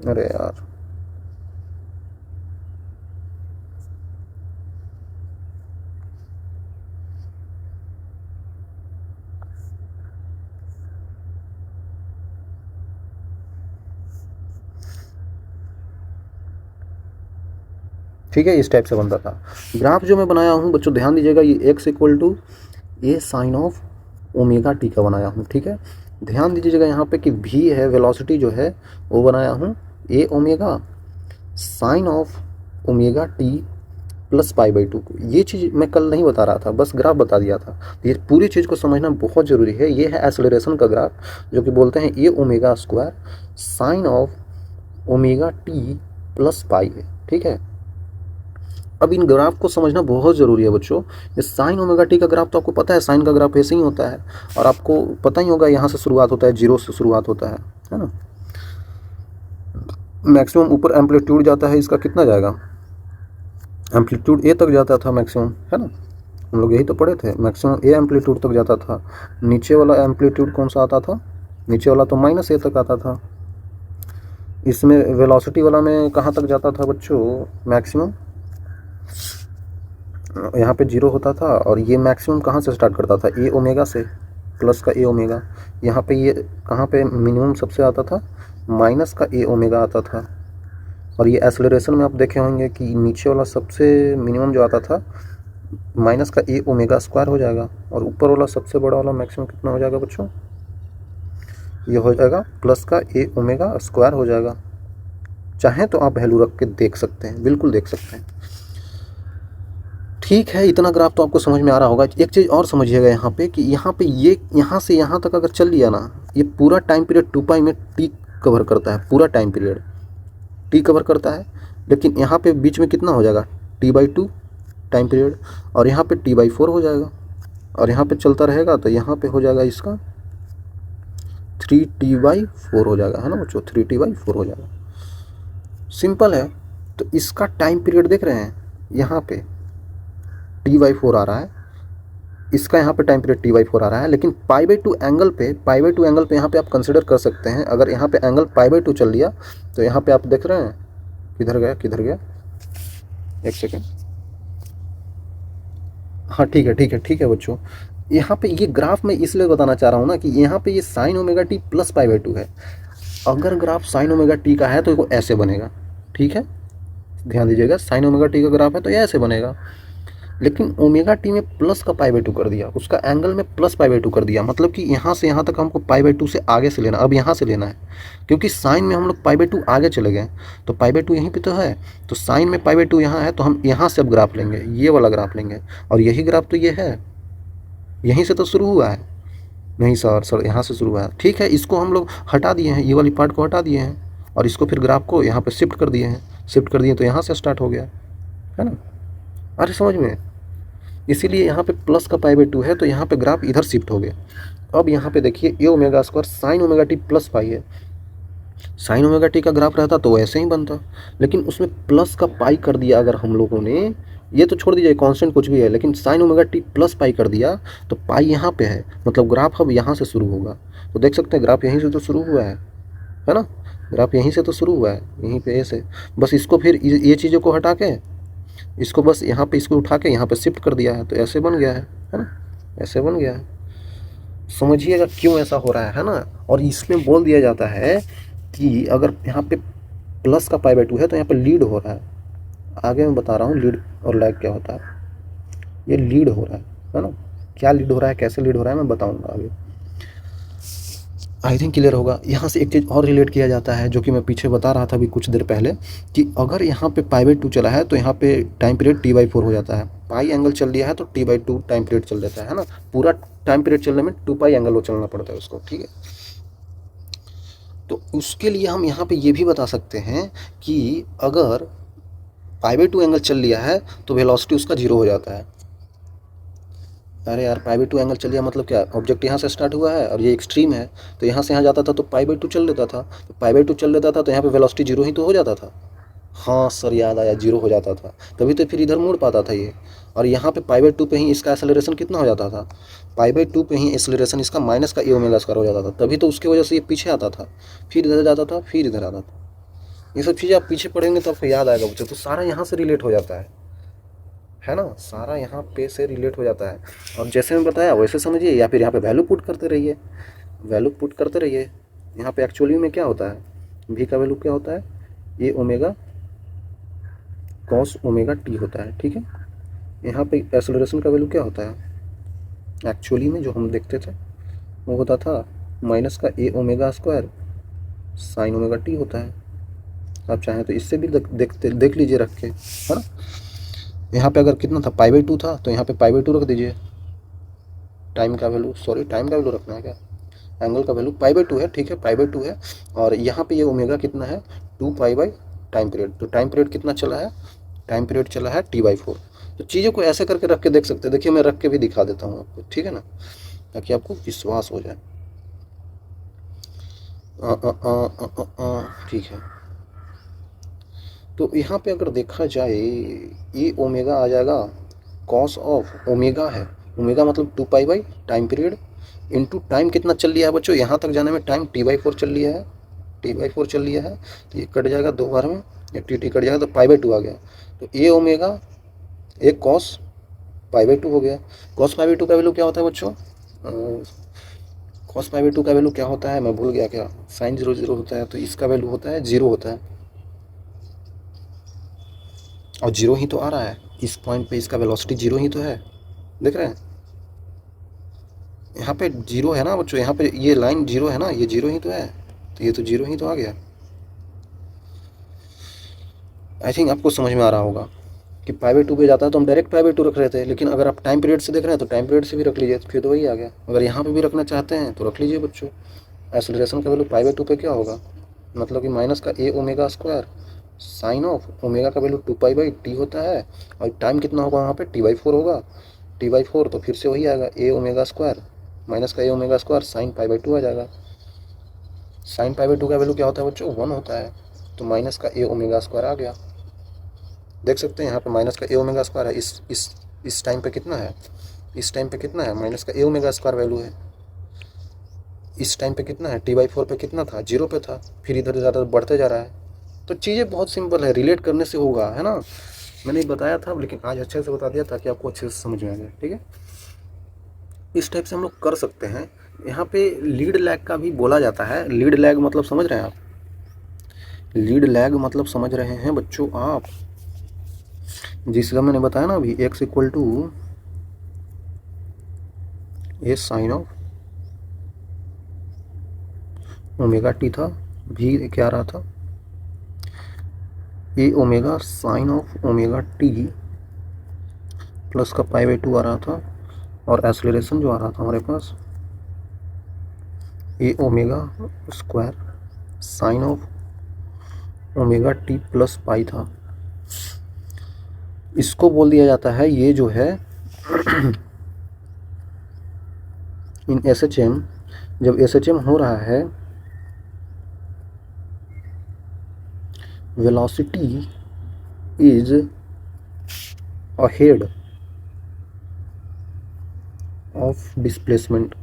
अरे यार ठीक है, इस टाइप से बनता था ग्राफ जो मैं बनाया हूँ बच्चों, ध्यान दीजिएगा। ये x = a sine of omega t का बनाया हूँ, ठीक है। ध्यान दीजिएगा यहाँ पे कि v है, वेलोसिटी जो है वो बनाया हूँ a omega sine of omega T plus pi by two को। ये चीज़ मैं कल नहीं बता रहा था, बस ग्राफ बता दिया था। ये पूरी चीज़ को समझना बहुत ज़रूरी है। ये है एक्सेलरेशन का ग्राफ, जो कि बोलते हैं a omega square sine of omega T plus पाई है, ठीक है। अब इन ग्राफ को समझना बहुत ज़रूरी है बच्चों। ये साइन ओमेगा टी का ग्राफ तो आपको पता है, साइन का ग्राफ ऐसे ही होता है, और आपको पता ही होगा यहाँ से शुरुआत होता है, 0 से शुरुआत होता है ना। मैक्सिमम ऊपर एम्पलीट्यूड जाता है, इसका कितना जाएगा, एम्पलीट्यूड ए तक जाता था मैक्सिमम, है ना। हम लोग यही तो पढ़े थे, मैक्सिमम ए एम्पलीट्यूड तक जाता था। नीचे वाला एम्पलीट्यूड कौन सा आता था, नीचे वाला तो -a तक आता था। इसमें वेलोसिटी वाला में कहाँ तक जाता था बच्चों, मैक्सिमम यहाँ पे 0 होता था। और ये मैक्सिमम कहाँ से स्टार्ट करता था, a ओमेगा से, प्लस का a ओमेगा। यहाँ पे ये कहाँ पे मिनिमम सबसे आता था, माइनस का a ओमेगा आता था। और ये एक्सेलरेशन में आप देखे होंगे कि नीचे वाला सबसे मिनिमम जो आता था माइनस का a ओमेगा स्क्वायर हो जाएगा, और ऊपर वाला सबसे बड़ा वाला मैक्सिमम कितना हो जाएगा बच्चों, ये हो जाएगा प्लस का a ओमेगा स्क्वायर हो जाएगा। चाहें तो आप वैल्यू रख के देख सकते हैं, बिल्कुल देख सकते हैं, ठीक है। इतना ग्राफ तो आपको समझ में आ रहा होगा। एक चीज़ और समझिएगा यहाँ पे कि यहाँ पे ये यहाँ से यहाँ तक अगर चल लिया ना, ये पूरा टाइम पीरियड 2 पाई में टी कवर करता है, पूरा टाइम पीरियड टी कवर करता है। लेकिन यहाँ पे बीच में कितना हो जाएगा, t/2 टाइम पीरियड, और यहाँ पे T/4 हो जाएगा, और यहाँ पे चलता रहेगा तो यहाँ पे हो जाएगा इसका 3T/4 हो जाएगा, है ना बच्चों, 3T/4 हो जाएगा। सिंपल है। तो इसका टाइम पीरियड देख रहे हैं, यहाँ पे T/4 आ रहा है, इसका यहाँ पे टाइम पीरियड T/4 आ रहा है, लेकिन π/2 एंगल पे यहाँ पे आप कंसिडर कर सकते हैं। अगर यहाँ पे एंगल π/2 चल लिया तो यहाँ पे आप देख रहे हैं, किधर गया, एक सेकेंड, हाँ ठीक है बच्चों। यहाँ पे ये ग्राफ मैं इसलिए बताना चाह रहा हूँ ना कि यहाँ पे ये sin ωt प्लस π/2 है। अगर ग्राफ sin ωt का है तो वो ऐसे बनेगा, ठीक है, ध्यान दीजिएगा, sin ωt का ग्राफ है तो ये ऐसे बनेगा। लेकिन ωt में प्लस का π/2 कर दिया, उसका एंगल में प्लस π/2 कर दिया, मतलब कि यहाँ से यहाँ तक हमको π/2 से आगे से लेना, अब यहाँ से लेना है, क्योंकि साइन में हम लोग π/2 आगे चले गए, तो π/2 यहीं पे तो है, तो साइन में π/2 यहाँ है, तो हम यहाँ से अब ग्राफ लेंगे, ये वाला ग्राफ लेंगे, और यही ग्राफ तो ये है, यहीं से तो शुरू हुआ है, नहीं सर यहाँ से शुरू हुआ है, ठीक है। इसको हम लोग हटा दिए हैं, ये वाली पार्ट को हटा दिए हैं, और इसको फिर ग्राफ को यहाँ पर शिफ्ट कर दिए तो यहाँ से स्टार्ट हो गया, है ना, अरे समझ में। इसीलिए यहाँ पे प्लस का π/2 है, तो यहाँ पे ग्राफ इधर शिफ्ट हो गया। अब यहाँ पे देखिए a² sin ωt plus pi है, sin ωt का ग्राफ रहता तो वैसे ही बनता, लेकिन उसमें प्लस का पाई कर दिया। अगर हम लोगों ने, ये तो छोड़ दीजिए कांस्टेंट कुछ भी है, लेकिन sin ωt प्लस पाई कर दिया तो पाई यहाँ पे है, मतलब ग्राफ अब यहाँ से शुरू होगा। तो देख सकते हैं ग्राफ यहीं से तो शुरू हुआ है ना, ग्राफ यहीं से तो शुरू हुआ है, यहीं पे ऐसे। बस इसको फिर ये चीज़ों को हटा के, इसको बस यहाँ पे इसको उठा के यहाँ पे शिफ्ट कर दिया है, तो ऐसे बन गया है ना, ऐसे बन गया है। समझिएगा क्यों ऐसा हो रहा है ना। और इसमें बोल दिया जाता है कि अगर यहाँ पे प्लस का π/2 है तो यहाँ पे लीड हो रहा है। आगे मैं बता रहा हूँ लीड और लैग क्या होता है। ये लीड हो रहा है ना, क्या लीड हो रहा है, कैसे लीड हो रहा है, मैं बताऊँगा आगे। आई थिंक क्लियर होगा। यहाँ से एक चीज़ और रिलेट किया जाता है, जो कि मैं पीछे बता रहा था अभी कुछ देर पहले, कि अगर यहाँ पे π/2 चला है तो यहाँ पे टाइम पीरियड T/4 हो जाता है। पाई एंगल चल लिया है तो T/2 टाइम पीरियड चल जाता है ना। पूरा टाइम पीरियड चलने में 2π एंगल वो चलना पड़ता है उसको, ठीक है। तो उसके लिए हम यहाँ पे ये भी बता सकते हैं कि अगर π/2 एंगल चल लिया है तो वेलोसिटी उसका 0 हो जाता है। अरे यार π/2 एंगल चल लिया मतलब क्या, ऑब्जेक्ट यहाँ से स्टार्ट हुआ है और ये एक्सट्रीम है, तो यहाँ से यहाँ जाता था तो π/2 चल लेता था, तो π/2 चल लेता था तो यहाँ पे वेलोसिटी 0 ही तो हो जाता था। हाँ सर याद आया, 0 हो जाता था, तभी तो फिर इधर मुड़ पाता था ये। और यहाँ पे π/2 पे ही इसका एक्सेलरेशन कितना हो जाता था, π/2 पे ही एक्सेलरेशन इसका माइनस का a⍵² हो जाता था, तभी तो उसकी वजह से ये पीछे आता था, फिर इधर जाता था, फिर इधर आता था। ये सब चीज़ें आप पीछे पढ़ेंगे तो आपको याद आएगा बच्चों। तो सारा यहाँ से रिलेट हो जाता है ना, सारा यहाँ पे से रिलेट हो जाता है। और जैसे मैं बताया वैसे समझिए, या फिर यहाँ पे वैल्यू पुट करते रहिए, वैल्यू पुट करते रहिए। यहाँ पे एक्चुअली में क्या होता है, v का वैल्यू क्या होता है, a⍵ cos ωt होता है, ठीक है। यहाँ पे एक्सेलरेशन का वैल्यू क्या होता है, एक्चुअली में जो हम देखते थे वो होता था माइनस का a⍵² sin ωt होता है। आप चाहें तो इससे भी देख लीजिए रख के, है ना। यहाँ पे अगर कितना था, π/2 था, तो यहाँ पे π/2 रख दीजिए। टाइम का वैल्यू रखना है क्या, एंगल का वैल्यू π/2 है, ठीक है, π/2 है। और यहाँ पे ये ओमेगा कितना है, 2π टाइम पीरियड। तो टाइम पीरियड कितना चला है, टाइम पीरियड चला है T/4। तो चीज़ों को ऐसे करके रख के देख सकते हैं। देखिए मैं रख के भी दिखा देता हूँ आपको, ठीक है ना, ताकि आपको विश्वास हो जाए। ठीक है। तो यहाँ पे अगर देखा जाए, ये ओमेगा आ जाएगा कॉस ऑफ ओमेगा है, ओमेगा मतलब 2π टाइम पीरियड इनटू टाइम कितना चल लिया है बच्चों, यहाँ तक जाने में टाइम T/4 चल लिया है, T/4 चल लिया है। तो ये कट जाएगा 2 बार में, ये T कट जाएगा तो π/2 आ गया। तो ए ओमेगा एक कॉस π/2 हो गया। कॉस π/2 का वैल्यू क्या होता है बच्चों, कॉस π/2 का वैल्यू क्या होता है, मैं भूल गया, क्या sin 0 होता है, तो इसका वैल्यू होता है 0 होता है, और 0 ही तो आ रहा है इस पॉइंट पे, इसका वेलोसिटी 0 ही तो है, देख रहे हैं यहाँ पे 0 है ना बच्चों, यहाँ पे ये लाइन 0 है ना, ये 0 ही तो है, तो ये तो 0 ही तो आ गया। आई थिंक आपको समझ में आ रहा होगा कि π/2 पे जाता है तो हम डायरेक्ट π/2 रख रहे थे, लेकिन अगर आप टाइम पीरियड से देख रहे हैं तो टाइम पीरियड से भी रख लीजिए, फिर तो वही आ गया। अगर यहाँ पे भी रखना चाहते हैं तो रख लीजिए बच्चों। एक्सेलरेशन का वैल्यू π/2 पे क्या होगा, मतलब कि माइनस का a⍵² साइन ऑफ ओमेगा का वैल्यू 2 पाई/टी होता है, और टाइम कितना होगा वहाँ पे, T/4 होगा। T/4 तो फिर से वही आएगा ए ओमेगा स्क्वायर माइनस का ए ओमेगा स्क्वायर साइन पाई/2 आ जाएगा। साइन पाई/2 का वैल्यू क्या होता है बच्चों, 1 होता है, तो माइनस का ए ओमेगा स्क्वायर आ गया। देख सकते हैं यहाँ पे माइनस का ए ओमेगा स्क्वायर है। इस टाइम पे कितना है, इस टाइम पे कितना है, माइनस का ए ओमेगा स्क्वायर वैल्यू है। इस टाइम पे कितना है, T/4 पे कितना था, 0 पे था, फिर इधर ज़्यादा बढ़ते जा रहा है। तो चीज़ें बहुत सिंपल है, रिलेट करने से होगा, है ना। मैंने बताया था लेकिन आज अच्छे से बता दिया ताकि आपको अच्छे से समझ में आ जाए, ठीक है। इस टाइप से हम लोग कर सकते हैं। यहाँ पे लीड लैग का भी बोला जाता है। लीड लैग मतलब समझ रहे हैं आप, लीड लैग मतलब समझ रहे हैं बच्चों आप, जिसका मैंने बताया ना अभी, x equal to A sine of omega T था, भी क्या आ रहा था, A omega sine of omega T plus का पाई/2 आ रहा था, और एक्सेलरेशन जो आ रहा था हमारे पास A omega square sine of omega T plus pi था। इसको बोल दिया जाता है, ये जो है इन SHM, जब SHM हो रहा है, velocity is ahead of displacement.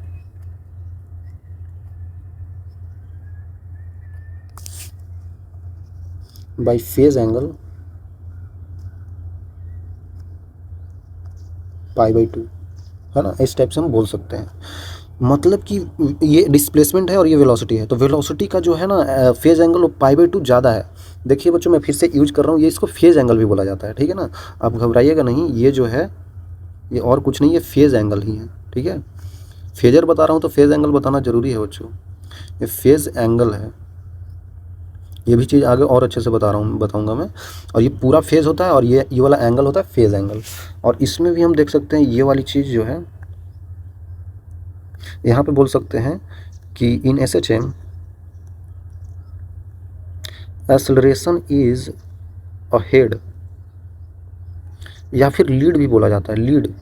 By phase angle pi by two, है ना। इस टाइप से हम बोल सकते हैं। मतलब कि ये डिस्प्लेसमेंट है और ये वेलोसिटी है, तो वेलोसिटी का जो है ना फेज एंगल पाई/2 ज़्यादा है। देखिए बच्चों, मैं फिर से यूज कर रहा हूँ, ये इसको फेज एंगल भी बोला जाता है, ठीक है ना। आप घबराइएगा नहीं, ये जो है ये और कुछ नहीं, ये फेज एंगल ही है, ठीक है। फेजर बता रहा हूँ तो फेज एंगल बताना जरूरी है बच्चों, ये फेज एंगल है। ये भी चीज़ आगे और अच्छे से बताऊंगा मैं। और ये पूरा फेज होता है, और ये वाला एंगल होता है फेज एंगल। और इसमें भी हम देख सकते हैं, ये वाली चीज़ जो है यहाँ पे बोल सकते हैं कि इन SHM एक्सेलरेशन इज अहेड, या फिर लीड भी बोला जाता है, lead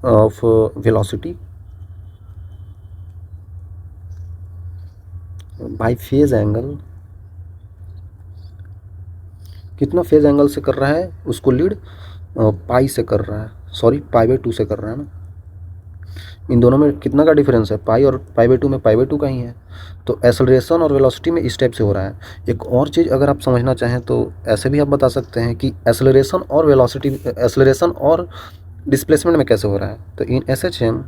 of velocity bye phase angle. कितना फेज एंगल से कर रहा है उसको लीड, पाई से कर रहा है, सॉरी पाई/2 से कर रहा है ना। इन दोनों में कितना का डिफरेंस है, पाई और पाई/2 में पाई/2 का ही है। तो एक्सेलरेशन और वेलोसिटी में इस टाइप से हो रहा है। एक और चीज़ अगर आप समझना चाहें तो ऐसे भी आप बता सकते हैं कि एक्सेलरेशन और वेलोसिटी, एक्सेलरेशन और डिस्प्लेसमेंट में कैसे हो रहा है। तो इन SHM,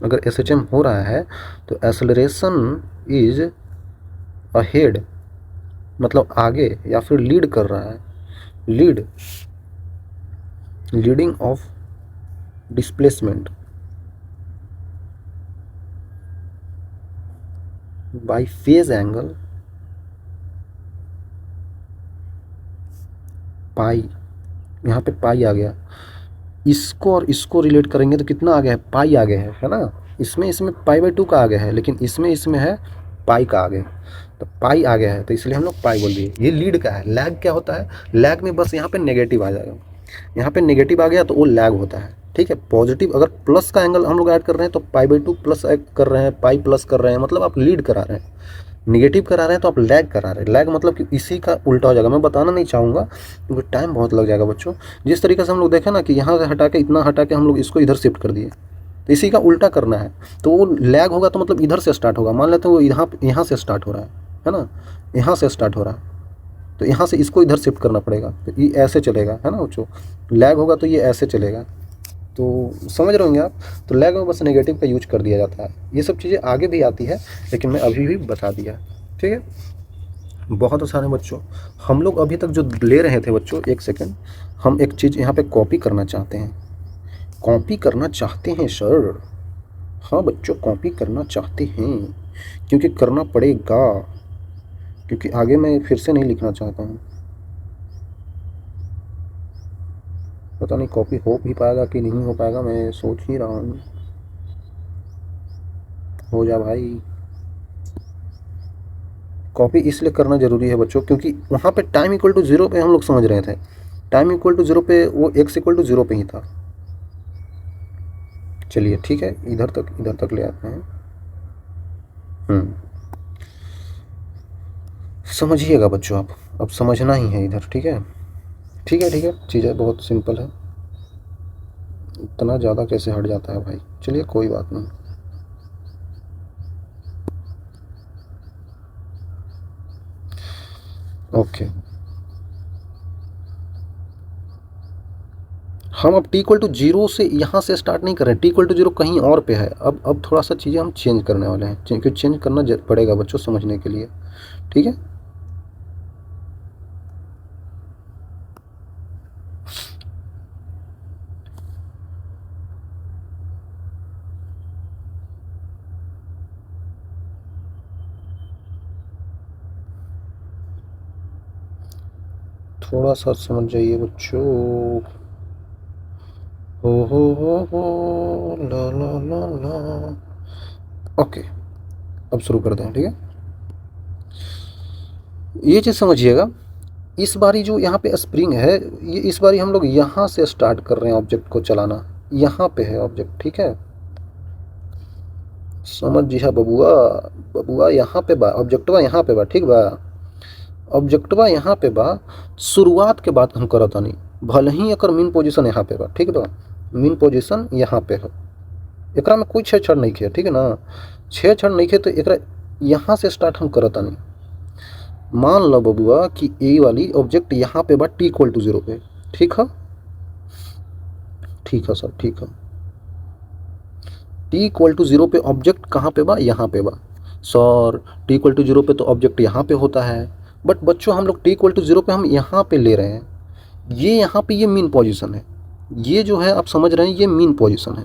अगर SHM हो रहा है तो एक्सेलरेशन इज अहेड, मतलब आगे या फिर लीड कर रहा है, leading of displacement by phase angle pi. यहाँ पे पाई आ गया, इसको और इसको रिलेट करेंगे तो कितना आ गया है, पाई आ गया है ना। इसमें पाई/2 का आ गया है, लेकिन इसमें है पाई का आ गया, तो पाई आ गया है, तो इसलिए हम लोग पाई बोल दिए। ये लीड का है। लैग क्या होता है, लैग में बस यहाँ पे नेगेटिव आ जाएगा, यहाँ पे नेगेटिव आ गया तो वो लैग होता है, ठीक है। पॉजिटिव अगर प्लस का एंगल हम लोग ऐड कर रहे हैं तो पाई/2 प्लस कर रहे हैं, पाई प्लस कर रहे हैं, मतलब आप लीड करा रहे हैं। निगेटिव करा रहे हैं तो आप लैग करा रहे हैं। लैग मतलब कि इसी का उल्टा हो जाएगा। मैं बताना नहीं चाहूँगा क्योंकि टाइम बहुत लग जाएगा बच्चों। जिस तरीके से हम लोग देखें ना कि यहाँ से हटा के, इतना हटा के हम लोग इसको इधर शिफ्ट कर दिए, तो इसी का उल्टा करना है। तो वो लैग होगा तो मतलब इधर से स्टार्ट होगा। मान लेते हैं वो यहाँ से स्टार्ट हो रहा है ना, यहाँ से स्टार्ट हो रहा है, तो यहाँ से इसको इधर शिफ्ट करना पड़ेगा, तो ये ऐसे चलेगा, है ना बच्चों। लैग होगा तो ये ऐसे चलेगा, तो समझ रहे होंगे आप। तो लैग में बस नेगेटिव का यूज कर दिया जाता है। ये सब चीज़ें आगे भी आती है, लेकिन मैं अभी भी बता दिया, ठीक है। बहुत आसान है बच्चों। हम लोग अभी तक जो ले रहे थे बच्चों, एक सेकंड, हम एक चीज़ यहाँ पे कॉपी करना चाहते हैं। कॉपी करना चाहते हैं सर, हाँ बच्चों कॉपी करना चाहते हैं, क्योंकि करना पड़ेगा, क्योंकि आगे मैं फिर से नहीं लिखना चाहता हूँ। पता नहीं कॉपी हो भी पाएगा कि नहीं हो पाएगा, मैं सोच ही रहा हूँ। हो जा भाई। कॉपी इसलिए करना ज़रूरी है बच्चों क्योंकि वहाँ पे टाइम इक्वल टू 0 पे हम लोग समझ रहे थे, टाइम इक्वल टू 0 पे वो x इक्वल टू 0 पे ही था। चलिए ठीक है, इधर तक ले आते हैं। समझिएगा बच्चों, आप अब समझना ही है इधर, ठीक है ठीक है ठीक है, चीज़ें बहुत सिंपल है, इतना ज़्यादा कैसे हट जाता है भाई। चलिए कोई बात नहीं। ओके, हम अब t इक्वल टू 0 से यहाँ से स्टार्ट नहीं कर रहे हैं, t इक्वल टू 0 कहीं और पे है। अब थोड़ा सा चीज़ें हम चेंज करने वाले हैं, क्योंकि चेंज करना पड़ेगा बच्चों समझने के लिए, ठीक है। थोड़ा सा समझ जाइए बच्चों। हो ला ला ला ला। ओके, अब शुरू करते हैं, ठीक है। ये चीज़ समझिएगा, इस बारी जो यहाँ पे स्प्रिंग है, ये इस बारी हम लोग यहाँ से स्टार्ट कर रहे हैं ऑब्जेक्ट को चलाना, यहाँ पे है ऑब्जेक्ट, ठीक है। समझ जी, हाँ बबुआ, बबुआ यहाँ पे बा ऑब्जेक्टवा, यहाँ पे बा, ठीक बा। ऑब्जेक्टवा यहाँ पे बा, शुरुआत के बात हम करत नहीं, भले ही एकर मेन पोजीशन यहाँ पे बा, ठीक बा। मेन पोजीशन यहाँ पे है, एकरा में कोई छेड़छाड़ नहीं किया, ठीक है ना। छेड़छाड़ नहीं किया तो एकरा यहाँ से स्टार्ट हम करत नहीं। मान लो बबुआ कि ए वाली ऑब्जेक्ट यहाँ पे बा t इक्वल टू 0 पे, ठीक है, ठीक है सर, ठीक है। t इक्वल टू 0 पे ऑब्जेक्ट कहाँ पे बा, यहाँ पे बा। सर t इक्वल टू 0 पे तो ऑब्जेक्ट यहाँ पे होता है, बट बच्चों हम लोग t इक्वल टू 0 पे हम यहाँ पे ले रहे हैं, ये यहाँ पे ये मीन पोजीशन है, ये जो है आप समझ रहे हैं, ये मीन पोजीशन है।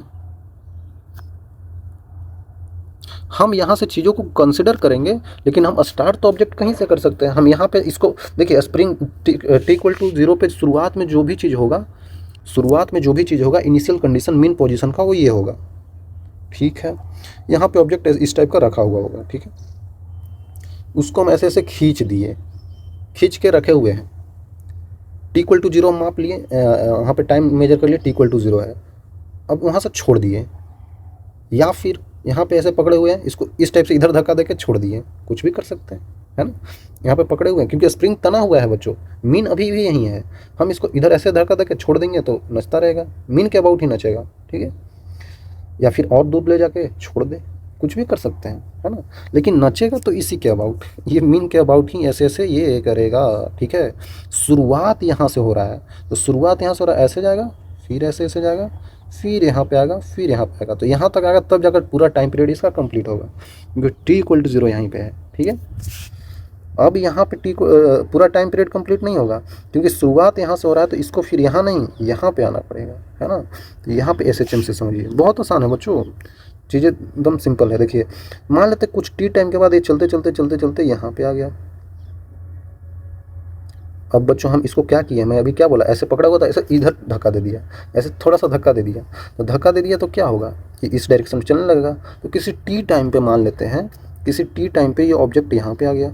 हम यहाँ से चीज़ों को कंसिडर करेंगे, लेकिन हम स्टार्ट तो ऑब्जेक्ट कहीं से कर सकते हैं। हम यहाँ पे इसको देखिए, स्प्रिंग t इक्वल टू 0 पे शुरुआत में जो भी चीज़ होगा, शुरुआत में जो भी चीज़ होगा, इनिशियल कंडीशन मीन पोजीशन का वो ये होगा, ठीक है। यहाँ पे ऑब्जेक्ट इस टाइप का रखा हुआ होगा, ठीक है। उसको हम ऐसे ऐसे खींच दिए, खींच के रखे हुए हैं। t इक्वल टू 0 माप लिए, वहाँ पे टाइम मेजर कर लिए, t इक्वल टू 0 है। अब वहाँ से छोड़ दिए, या फिर यहाँ पे ऐसे पकड़े हुए हैं, इसको इस टाइप से इधर धक्का देके छोड़ दिए, कुछ भी कर सकते हैं, है ना। यहाँ पे पकड़े हुए हैं क्योंकि स्प्रिंग तना हुआ है बच्चों, मीन अभी भी यहीं है। हम इसको इधर ऐसे धक्का देके छोड़ देंगे तो नचता रहेगा, मीन के अबाउट ही नचेगा, ठीक है। या फिर और दूर ले जाके छोड़ दे, कुछ भी कर सकते हैं, है ना। लेकिन नचेगा तो इसी के अबाउट, ये मीन के अबाउट ही ऐसे ऐसे ये करेगा, ठीक है। शुरुआत यहाँ से हो रहा है, तो शुरुआत यहाँ से हो रहा है, ऐसे जाएगा, फिर ऐसे ऐसे जाएगा, फिर यहाँ पे आएगा, फिर यहाँ पे आएगा, तो यहाँ तक आएगा, तब जाकर पूरा टाइम पीरियड इसका कंप्लीट होगा, क्योंकि t इक्वल टू 0 यहीं पे है, ठीक है। अब यहाँ पे t को पूरा टाइम पीरियड कंप्लीट नहीं होगा, क्योंकि शुरुआत यहाँ से हो रहा है, तो इसको फिर यहाँ नहीं, यहाँ पे आना पड़ेगा, है ना। तो यहाँ पे SHM से समझिए, बहुत आसान है बच्चों, चीज़ें एकदम सिंपल है। देखिए, मान लेते कुछ t टाइम के बाद ये चलते चलते चलते चलते यहाँ पे आ गया। अब बच्चों हम इसको क्या किए, मैं अभी क्या बोला, ऐसे पकड़ा हुआ था, ऐसे इधर धक्का दे दिया, ऐसे थोड़ा सा धक्का दे दिया, तो धक्का दे दिया तो क्या होगा कि इस डायरेक्शन में चलने लगेगा। तो किसी t टाइम पे मान लेते हैं, किसी t टाइम पे ये ऑब्जेक्ट यहाँ पे आ गया,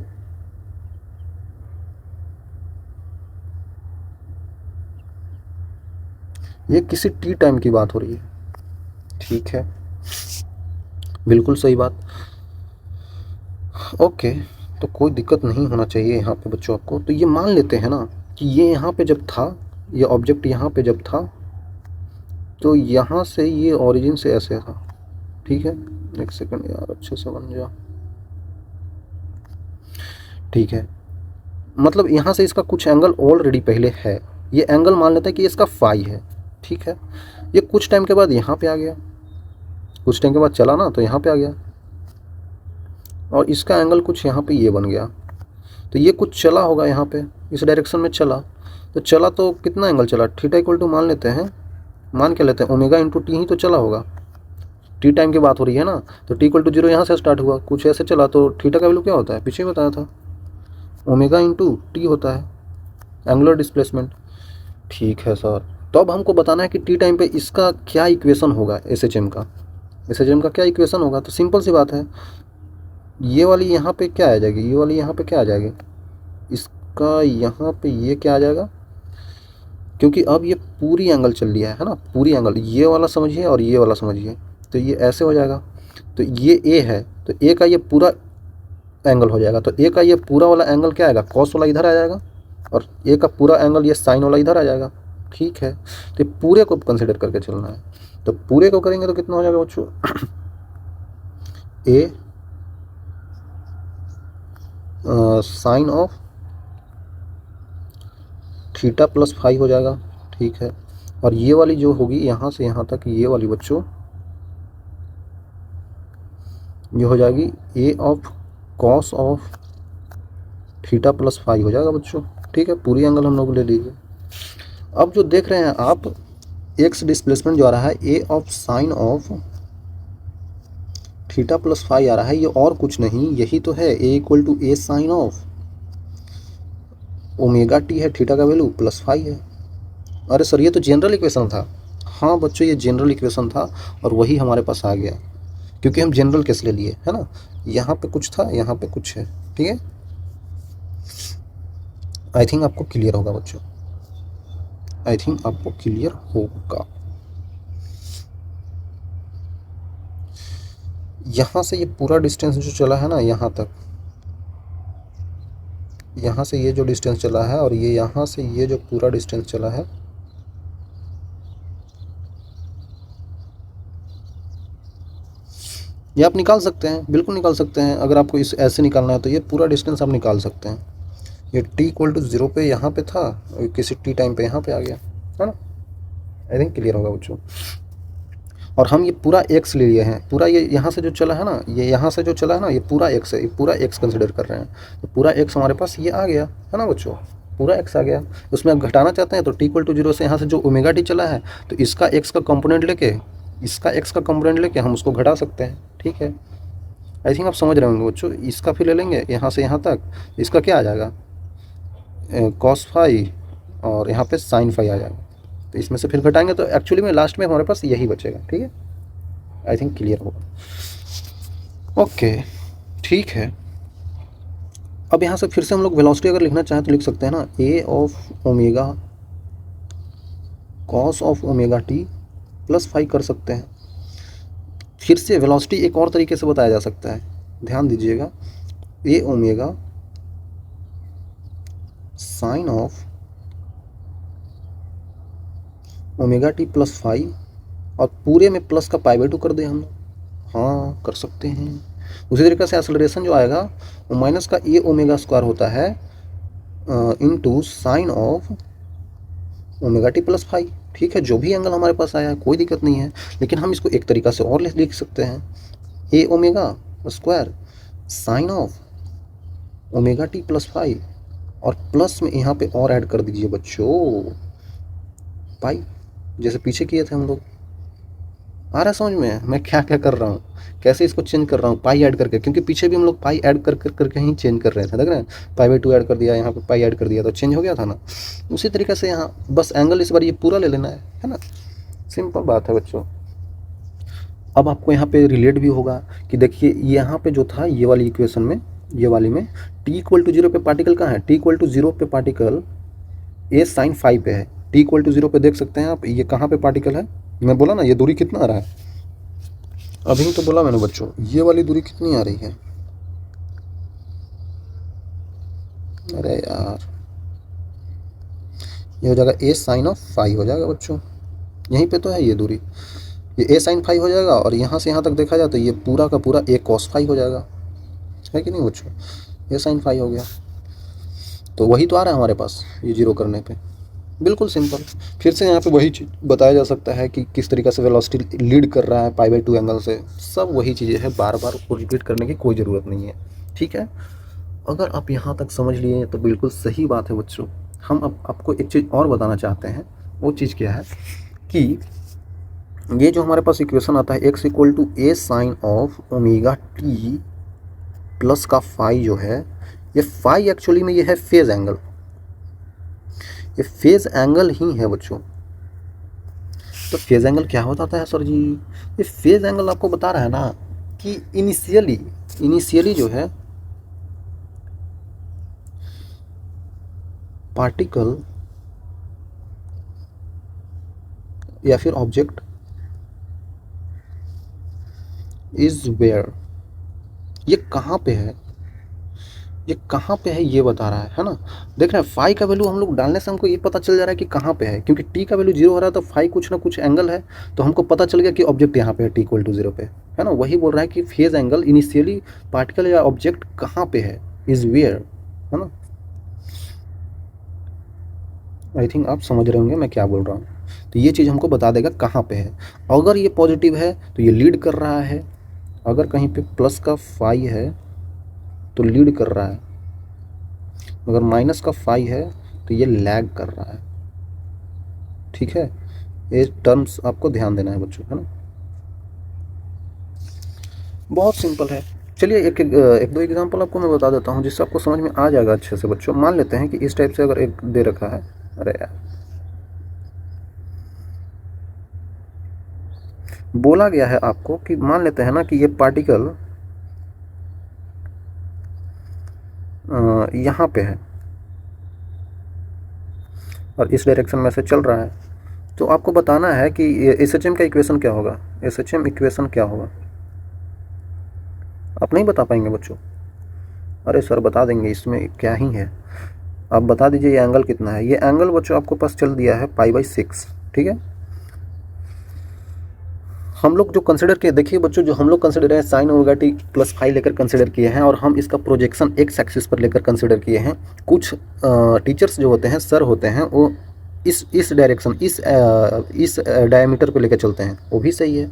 ये किसी t टाइम की बात हो रही है, ठीक है, बिल्कुल सही बात। ओके, तो कोई दिक्कत नहीं होना चाहिए यहाँ पे बच्चों आपको। तो ये मान लेते हैं ना कि ये यहाँ पे जब था, ये ऑब्जेक्ट यहाँ पे जब था, तो यहाँ से ये ओरिजिन से ऐसे था, ठीक है। एक सेकंड यार, अच्छे से बन जा, ठीक है। मतलब यहाँ से इसका कुछ एंगल ऑलरेडी पहले है, ये एंगल मान लेते हैं कि इसका फाई है, ठीक है। ये कुछ टाइम के बाद यहाँ पे आ गया, कुछ टाइम के बाद चला ना, तो यहाँ पे आ गया, और इसका एंगल कुछ यहाँ पे ये बन गया, तो ये कुछ चला होगा यहाँ पे, इस डायरेक्शन में चला, तो चला तो कितना एंगल चला, थीटा इक्वल टू मान लेते हैं, मान के लेते हैं ओमेगा इंटू टी ही तो चला होगा, t टाइम की बात हो रही है ना। तो t इक्वल टू 0 यहाँ से स्टार्ट हुआ, कुछ ऐसे चला, तो थीटा का वैल्यू क्या होता है, पीछे बताया था, ओमेगा इंटू टी होता है, एंगुलर डिस्प्लेसमेंट, ठीक है सर। तो अब हमको बताना है कि t टाइम पे इसका क्या इक्वेशन होगा, SHM का क्या इक्वेशन होगा। तो सिंपल सी बात है, ये वाली यहाँ पे क्या आ जाएगी, ये वाली यहाँ पे क्या आ जाएगी, इसका यहाँ पे ये क्या आ जाएगा, क्योंकि अब ये पूरी एंगल चल लिया है ना, पूरी एंगल, ये वाला समझिए और ये वाला समझिए, तो ये ऐसे हो जाएगा। तो ये ए है, तो ए का ये पूरा एंगल हो जाएगा, तो ए का ये पूरा वाला एंगल क्या आएगा, कॉस वाला इधर आ जाएगा, और ए का पूरा एंगल ये साइन वाला इधर आ जाएगा। ठीक है, तो पूरे को कंसिडर करके चलना है, तो पूरे को करेंगे तो कितना हो जाएगा बच्चों, A sine of theta plus phi हो जाएगा। ठीक है, और ये वाली जो होगी यहाँ से यहाँ तक, ये वाली बच्चों ये हो जाएगी A of cos of theta plus phi हो जाएगा बच्चों। ठीक है, पूरी एंगल हम लोग ले लीजिए। अब जो देख रहे हैं आप, एक्स डिस्प्लेसमेंट जो आ रहा है A of sine of theta plus phi आ रहा है, ये और कुछ नहीं, यही तो है, A equal to A sine of omega T है, थीटा का वैल्यू प्लस फाई है। अरे सर ये तो जनरल इक्वेशन था। हाँ बच्चों, ये जनरल इक्वेशन था और वही हमारे पास आ गया, क्योंकि हम जनरल केस ले लिए है ना, यहाँ पे कुछ था, यहाँ पे कुछ है। ठीक है, आई थिंक आपको क्लियर होगा बच्चों, आई थिंक आपको क्लियर होगा। यहाँ से ये पूरा डिस्टेंस जो चला है ना यहाँ तक, यहाँ से ये जो डिस्टेंस चला है और ये यहाँ से ये जो पूरा डिस्टेंस चला है, ये आप निकाल सकते हैं, बिल्कुल निकाल सकते हैं। अगर आपको इस ऐसे निकालना है तो ये पूरा डिस्टेंस आप निकाल सकते हैं। ये t इक्वल टू 0 पे यहाँ पे था, किसी t टाइम पे यहाँ पे आ गया, है ना। आई थिंक क्लियर होगा बच्चों। और हम ये पूरा x ले लिए हैं, पूरा ये यहाँ से जो चला है ना, ये यहाँ से जो चला है ना, ये पूरा x है, ये पूरा x कंसिडर कर रहे हैं, तो पूरा x हमारे पास ये आ गया है ना बच्चों, पूरा x आ गया। उसमें आप घटाना चाहते हैं तो t इक्वल टू 0 से यहाँ से जो ओमेगा टी चला है, तो इसका x का कंपोनेंट लेके, इसका x का कंपोनेंट लेके हम उसको घटा सकते हैं। ठीक है, आई थिंक आप समझ रहे होंगे बच्चों। इसका फिर ले लेंगे यहाँ से यहाँ तक, इसका क्या आ जाएगा, कॉस फाई, और यहाँ पे साइन फाई आ जाएगा, तो इसमें से फिर घटाएंगे तो एक्चुअली में लास्ट में हमारे पास यही बचेगा। ठीक है, आई थिंक क्लियर होगा। ओके, ठीक है। अब यहाँ से फिर से हम लोग वेलोसिटी अगर लिखना चाहें तो लिख सकते हैं ना, A of omega cos of omega T plus phi कर सकते हैं। फिर से वेलोसिटी एक और तरीके से बताया जा सकता है, ध्यान दीजिएगा, A omega sine of omega T plus five, और पूरे में प्लस का पाई बाई 2 कर दें हम। हाँ कर सकते हैं। उसी तरीके से एक्सेलरेशन जो आएगा वो माइनस का ए ओमेगा स्क्वायर होता है into sine of omega T plus five. ठीक है, जो भी एंगल हमारे पास आया है कोई दिक्कत नहीं है, लेकिन हम इसको एक तरीका से और लिख सकते हैं, A omega square sine of omega T plus five, और प्लस में यहाँ पे और ऐड कर दीजिए बच्चों पाई, जैसे पीछे किए थे हम लोग। आ रहा है समझ में मैं क्या क्या कर रहा हूँ, कैसे इसको चेंज कर रहा हूँ, पाई ऐड करके, क्योंकि पीछे भी हम लोग पाई ऐड करके ही चेंज कर रहे थे, देख रहे हैं, पाई बाई 2 ऐड कर दिया, यहाँ पे पाई ऐड कर दिया तो चेंज हो गया था ना। उसी तरीके से यहाँ बस एंगल इस बार ये पूरा ले लेना है ना, सिंपल बात है बच्चों। अब आपको यहाँ पे रिलेट भी होगा कि देखिए यहाँ पे जो था ये वाली इक्वेशन में, ये वाली में t इक्वल टू 0 पे पार्टिकल कहाँ है, t इक्वल टू 0 पे पार्टिकल ए साइन फाइव पे है, t इक्वल टू 0 पे देख सकते हैं आप, ये कहाँ पे पार्टिकल है, मैं बोला ना ये दूरी कितना आ रहा है, अभी तो बोला मैंने बच्चों, ये वाली दूरी कितनी आ रही है, अरे यार ये हो जाएगा ए साइन ऑफ फाइव हो जाएगा बच्चों, यहीं पे तो है ये दूरी, ये ए साइन फाइव हो जाएगा, और यहाँ से यहाँ तक देखा जाए तो ये पूरा का पूरा ए कॉस फाइव हो जाएगा, है कि नहीं बच्चों, ए साइन फाइव हो गया, तो वही तो आ रहा है हमारे पास ये जीरो करने पे, बिल्कुल सिंपल। फिर से यहाँ पे वही चीज़ बताया जा सकता है कि किस तरीके से वेलोसिटी लीड कर रहा है पाई बाई 2 एंगल से, सब वही चीज़ें हैं, बार बार उसको रिपीट करने की कोई ज़रूरत नहीं है। ठीक है, अगर आप यहाँ तक समझ लिए तो बिल्कुल सही बात है बच्चों। हम अब आपको एक चीज़ और बताना चाहते हैं, वो चीज़ क्या है कि ये जो हमारे पास इक्वेशन आता है x equal to A sine of omega T plus का फाई जो है, ये फाई एक्चुअली में ये है फेज एंगल, ये फेज एंगल ही है बच्चों। तो फेज एंगल क्या होता है सर जी, ये फेज एंगल आपको बता रहा है ना कि इनिशियली इनिशियली जो है पार्टिकल या फिर ऑब्जेक्ट इज वेयर, ये कहाँ पे है, ये कहाँ पे है ये बता रहा है ना। देख रहे हैं फाई का वैल्यू हम लोग डालने से हमको ये पता चल जा रहा है कि कहाँ पे है, क्योंकि टी का वैल्यू 0 हो रहा है तो फाई कुछ ना कुछ एंगल है, तो हमको पता चल गया कि ऑब्जेक्ट यहाँ पे है टी इक्वल टू 0 पे, है ना। वही बोल रहा है कि फेज एंगल इनिशियली पार्टिकल या ऑब्जेक्ट कहाँ पे है, इज वेयर, है ना। आई थिंक आप समझ रहे होंगे मैं क्या बोल रहा हूँ। तो ये चीज़ हमको बता देगा कहाँ पे है। अगर ये पॉजिटिव है तो ये लीड कर रहा है, अगर कहीं पे प्लस का फाई है तो लीड कर रहा है, अगर माइनस का फाई है तो ये लैग कर रहा है। ठीक है, ये टर्म्स आपको ध्यान देना है बच्चों, है ना। बहुत सिंपल है। चलिए एक दो एग्जांपल आपको मैं बता देता हूँ जिससे आपको समझ में आ जाएगा अच्छे से बच्चों। मान लेते हैं कि इस टाइप से अगर एक दे रखा है, अरे यार बोला गया है आपको कि मान लेते हैं ना कि ये पार्टिकल यहाँ पे है और इस डायरेक्शन में से चल रहा है, तो आपको बताना है कि एस एच एम का इक्वेशन क्या होगा। एस एच एम इक्वेशन क्या होगा, आप नहीं बता पाएंगे बच्चों। अरे सर बता देंगे, इसमें क्या ही है, आप बता दीजिए ये एंगल कितना है। ये एंगल बच्चों आपको पास चल दिया है π/6, ठीक है। हम लोग जो कंसिडर किए, देखिए बच्चों जो हम लोग कंसिडर है sine omega T plus phi लेकर कंसिडर किए हैं, और हम इसका प्रोजेक्शन एक्स एक्सिस पर लेकर कंसिडर किए हैं। कुछ टीचर्स जो होते हैं, सर होते हैं, वो इस डायरेक्शन इस डायमीटर को लेकर चलते हैं, वो भी सही है।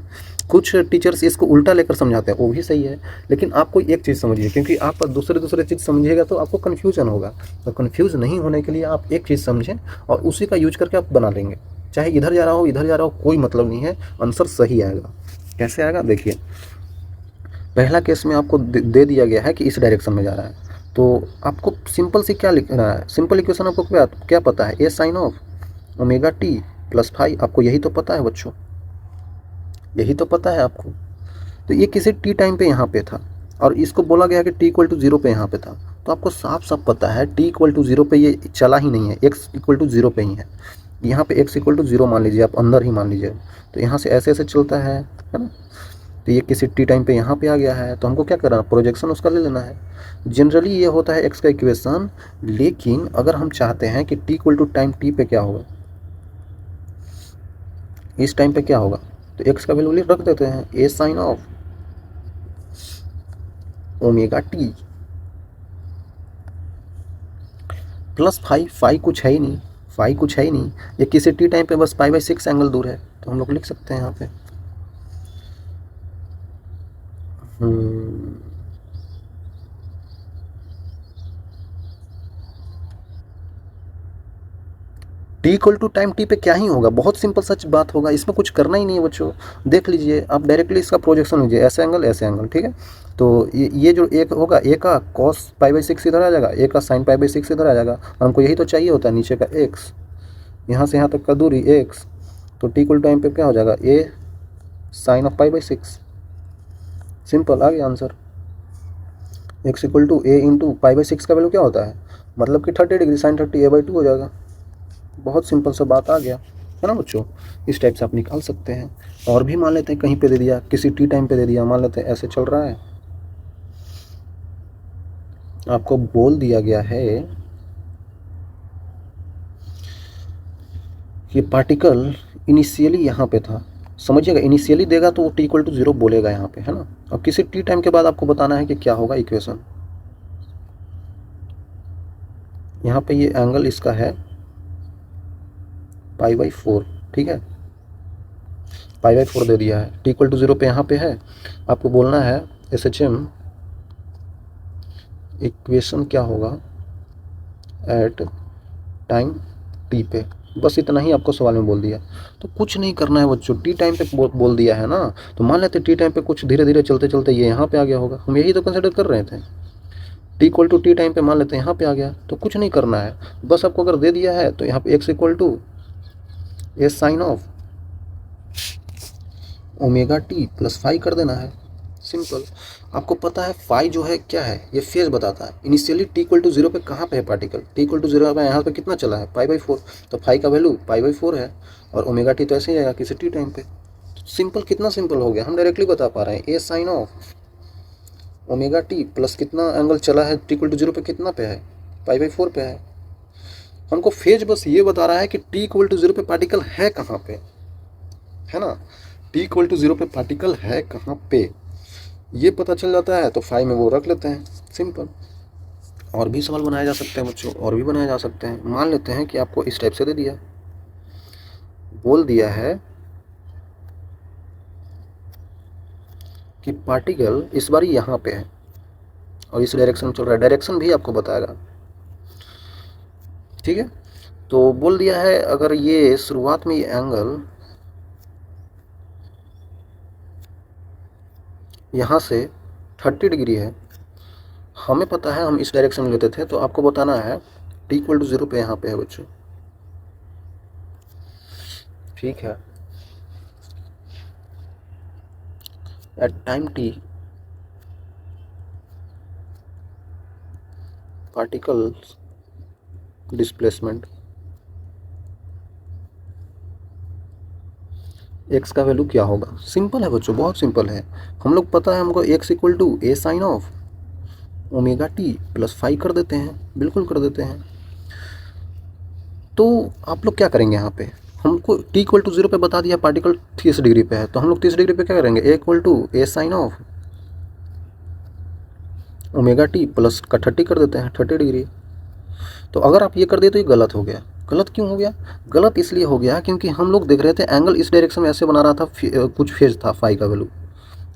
कुछ टीचर्स इसको उल्टा लेकर समझाते हैं, वो भी सही है। लेकिन आपको एक चीज़ समझिए, क्योंकि आप दूसरे चीज़ समझिएगा तो आपको कन्फ्यूजन होगा। तो कन्फ्यूज नहीं होने के लिए आप एक चीज़ समझें और उसी का यूज करके आप बना लेंगे। चाहे इधर जा रहा हो इधर जा रहा हो, कोई मतलब नहीं है, आंसर सही आएगा। कैसे आएगा देखिए, पहला केस में आपको दे दिया गया है कि इस डायरेक्शन में जा रहा है, तो आपको सिंपल सी क्या लिखना है, सिंपल इक्वेशन आपको क्या पता है, A sine of omega T plus phi, आपको यही तो पता है बच्चों, यही तो पता है आपको। तो ये किसी टी टाइम पे यहाँ पे था और इसको बोला गया कि टी इक्वल टू 0 पे यहाँ पे था, तो आपको साफ साफ पता है टी इक्वल टू 0 पे ये चला ही नहीं है, एक्स इक्वल टू 0 पे ही है। यहाँ पे एक्स इक्वल टू 0 मान लीजिए, आप अंदर ही मान लीजिए, तो यहाँ से ऐसे ऐसे चलता है ना। तो ये किसी टी टाइम पे यहाँ पे आ गया है, तो हमको क्या करना है, प्रोजेक्शन उसका ले लेना है। जनरली ये होता है एक्स का इक्वेशन, लेकिन अगर हम चाहते हैं कि t equal to time t पे क्या होगा, इस टाइम पे क्या होगा, तो एक्स का वैल्यू रख देते हैं A sine of omega T plus phi कुछ है ही नहीं, फाई कुछ है ही नहीं, ये किसी टी टाइम पे बस π/6 एंगल दूर है, तो हम लोग लिख सकते हैं यहाँ पे t equal to time t पे क्या ही होगा, बहुत सिंपल सच बात होगा, इसमें कुछ करना ही नहीं है बच्चों। देख लीजिए आप डायरेक्टली इसका प्रोजेक्शन लीजिए, ऐसे एंगल, ठीक है। तो ये जो एक होगा, ए का कॉस π/6 इधर आ जाएगा, ए का साइन π/6 इधर आ जाएगा, और हमको यही तो चाहिए होता है, नीचे का एक्स, यहाँ से यहाँ तक का दूरी एक्स, तो टी इक्वल टाइम पे क्या हो जाएगा, ए साइन ऑफ π/6, सिंपल आ गया answer. X equal to A into π/6 का वैल्यू क्या होता है, मतलब कि 30 डिग्री, साइन 30 a/2 हो जाएगा। बहुत सिंपल सा बात आ गया, है ना बच्चों। इस टाइप से आप निकाल सकते हैं। और भी मान लेते हैं कहीं पे दे दिया, किसी टी टाइम पे दे दिया, मान लेते हैं ऐसे चल रहा है, आपको बोल दिया गया है कि पार्टिकल इनिशियली यहाँ पे था, समझिएगा, इनिशियली देगा तो वो टी इक्वल टू 0 बोलेगा यहाँ पे, है ना। और किसी टी टाइम के बाद आपको बताना है कि क्या होगा इक्वेशन। यहाँ पे ये एंगल इसका है π/4, ठीक है, π/4 दे दिया है, टी इक्वल टू 0 पे यहाँ पे है। आपको बोलना है एस एच एम इक्वेशन क्या होगा एट टाइम टी पे, बस इतना ही आपको सवाल में बोल दिया। तो कुछ नहीं करना है बच्चों, टी टाइम पे बोल दिया है ना, तो मान लेते टी टाइम पे कुछ धीरे धीरे चलते चलते ये यहाँ पे आ गया होगा, हम यही तो कंसिडर कर रहे थे। T equal to T time पे मान लेते हैं यहाँ पे आ गया, तो कुछ नहीं करना है, बस आपको अगर दे दिया है तो यहाँ पे x equal to A sine of omega T plus phi कर देना है, सिंपल। आपको पता है फाई जो है क्या है, ये फेज बताता है। Initially t equal to zero पे कहाँ पे है particle, t equal to zero पे यहाँ पे कितना चला है, पाई/4, तो फाई का वैल्यू पाई/4 है, और ओमेगा टी तो ऐसे ही आएगा किसी टी टाइम पे। सिंपल, कितना सिंपल हो गया, हम डायरेक्टली बता पा रहे हैं। A sine of omega T plus कितना एंगल चला है टी इक्वल टू जीरो पे, कितना पे है, पाई/4 पे है। हमको फेज बस ये बता रहा है कि टी इक्वल टू जीरो पे पार्टिकल है कहाँ पे, है ना, टी इक्वल टू जीरो पे पार्टिकल है कहाँ पे, ये पता चल जाता है तो फाई में वो रख लेते हैं, सिंपल। और भी सवाल बनाए जा सकते हैं बच्चों, और भी बनाए जा सकते हैं। मान लेते हैं कि आपको इस टाइप से दे दिया, बोल दिया है कि पार्टिकल इस बार यहाँ पे है और इस डायरेक्शन में चल रहा है, डायरेक्शन भी आपको बताएगा, ठीक है। तो बोल दिया है अगर ये शुरुआत में ये एंगल यहाँ से 30 डिग्री है, हमें पता है हम इस डायरेक्शन में लेते थे, तो आपको बताना है टी इक्वल टू जीरो पे यहाँ पे है बच्चों, ठीक है। At time t particles displacement x का वैल्यू क्या होगा। सिंपल है बच्चों, बहुत सिंपल है। हम लोग पता है हमको x equal to A sine of omega T plus phi कर देते हैं, बिल्कुल कर देते हैं। तो आप लोग क्या करेंगे, यहाँ पे हमको टी इक्वल टू जीरो पे बता दिया पार्टिकल 30 डिग्री पे है, तो हम लोग 30 डिग्री पे क्या करेंगे, A equal to A sine of omega T plus का 30 कर देते हैं, 30 डिग्री। तो अगर आप ये कर दिए तो ये गलत हो गया। गलत क्यों हो गया, गलत इसलिए हो गया क्योंकि हम लोग देख रहे थे एंगल इस डायरेक्शन में ऐसे बना रहा था, कुछ फेज था, फाई का वैल्यू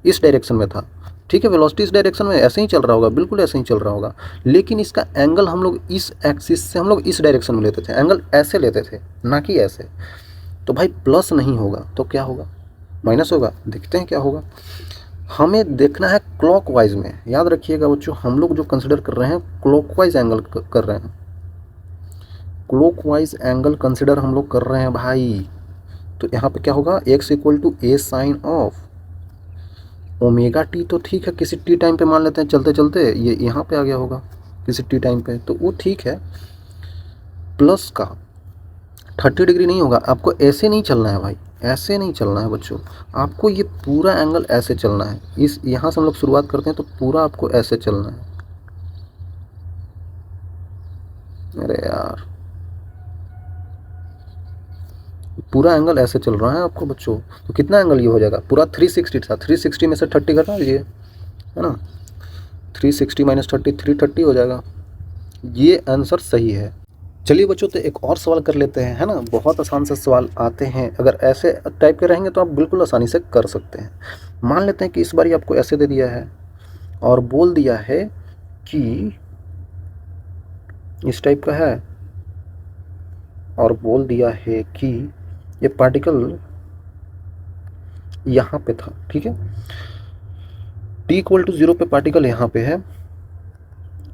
इस डायरेक्शन में था, ठीक है। वेलोसिटी इस डायरेक्शन में ऐसे ही चल रहा होगा, बिल्कुल ऐसे ही चल रहा होगा, लेकिन इसका एंगल हम लोग इस एक्सिस से हम लोग इस डायरेक्शन में लेते थे, एंगल ऐसे लेते थे, ना कि ऐसे। तो भाई प्लस नहीं होगा तो क्या होगा, माइनस होगा। देखते हैं क्या होगा। हमें देखना है क्लॉकवाइज में, याद रखिएगा बच्चों, हम लोग जो कंसिडर कर रहे हैं क्लॉकवाइज एंगल कर रहे हैं, क्लॉकवाइज एंगल कंसिडर हम लोग कर रहे हैं भाई। तो यहाँ पे क्या होगा, x equal to A sine of omega t, तो ठीक है किसी टी टाइम पे मान लेते हैं, चलते चलते ये यहाँ पे आ गया होगा किसी टी टाइम पे, तो वो ठीक है। प्लस का 30 डिग्री नहीं होगा, आपको ऐसे नहीं चलना है भाई, ऐसे नहीं चलना है बच्चों, आपको ये पूरा एंगल ऐसे चलना है। इस यहाँ से हम लोग शुरुआत करते हैं तो पूरा आपको ऐसे चलना है। अरे यार, पूरा एंगल ऐसे चल रहा है आपको बच्चों, तो कितना एंगल ये हो जाएगा, पूरा 360 था, 360 में से 30 घटा लीजिए, है ना, 360 माइनस 30 330 हो जाएगा। ये आंसर सही है। चलिए बच्चों, तो एक और सवाल कर लेते हैं, है ना, बहुत आसान से सवाल आते हैं, अगर ऐसे टाइप के रहेंगे तो आप बिल्कुल आसानी से कर सकते हैं। मान लेते हैं कि इस बार आपको ऐसे दे दिया है और बोल दिया है कि इस टाइप का है, और बोल दिया है कि ये पार्टिकल यहाँ पे था, ठीक है, टी इक्वल टू जीरो पे पार्टिकल यहाँ पे है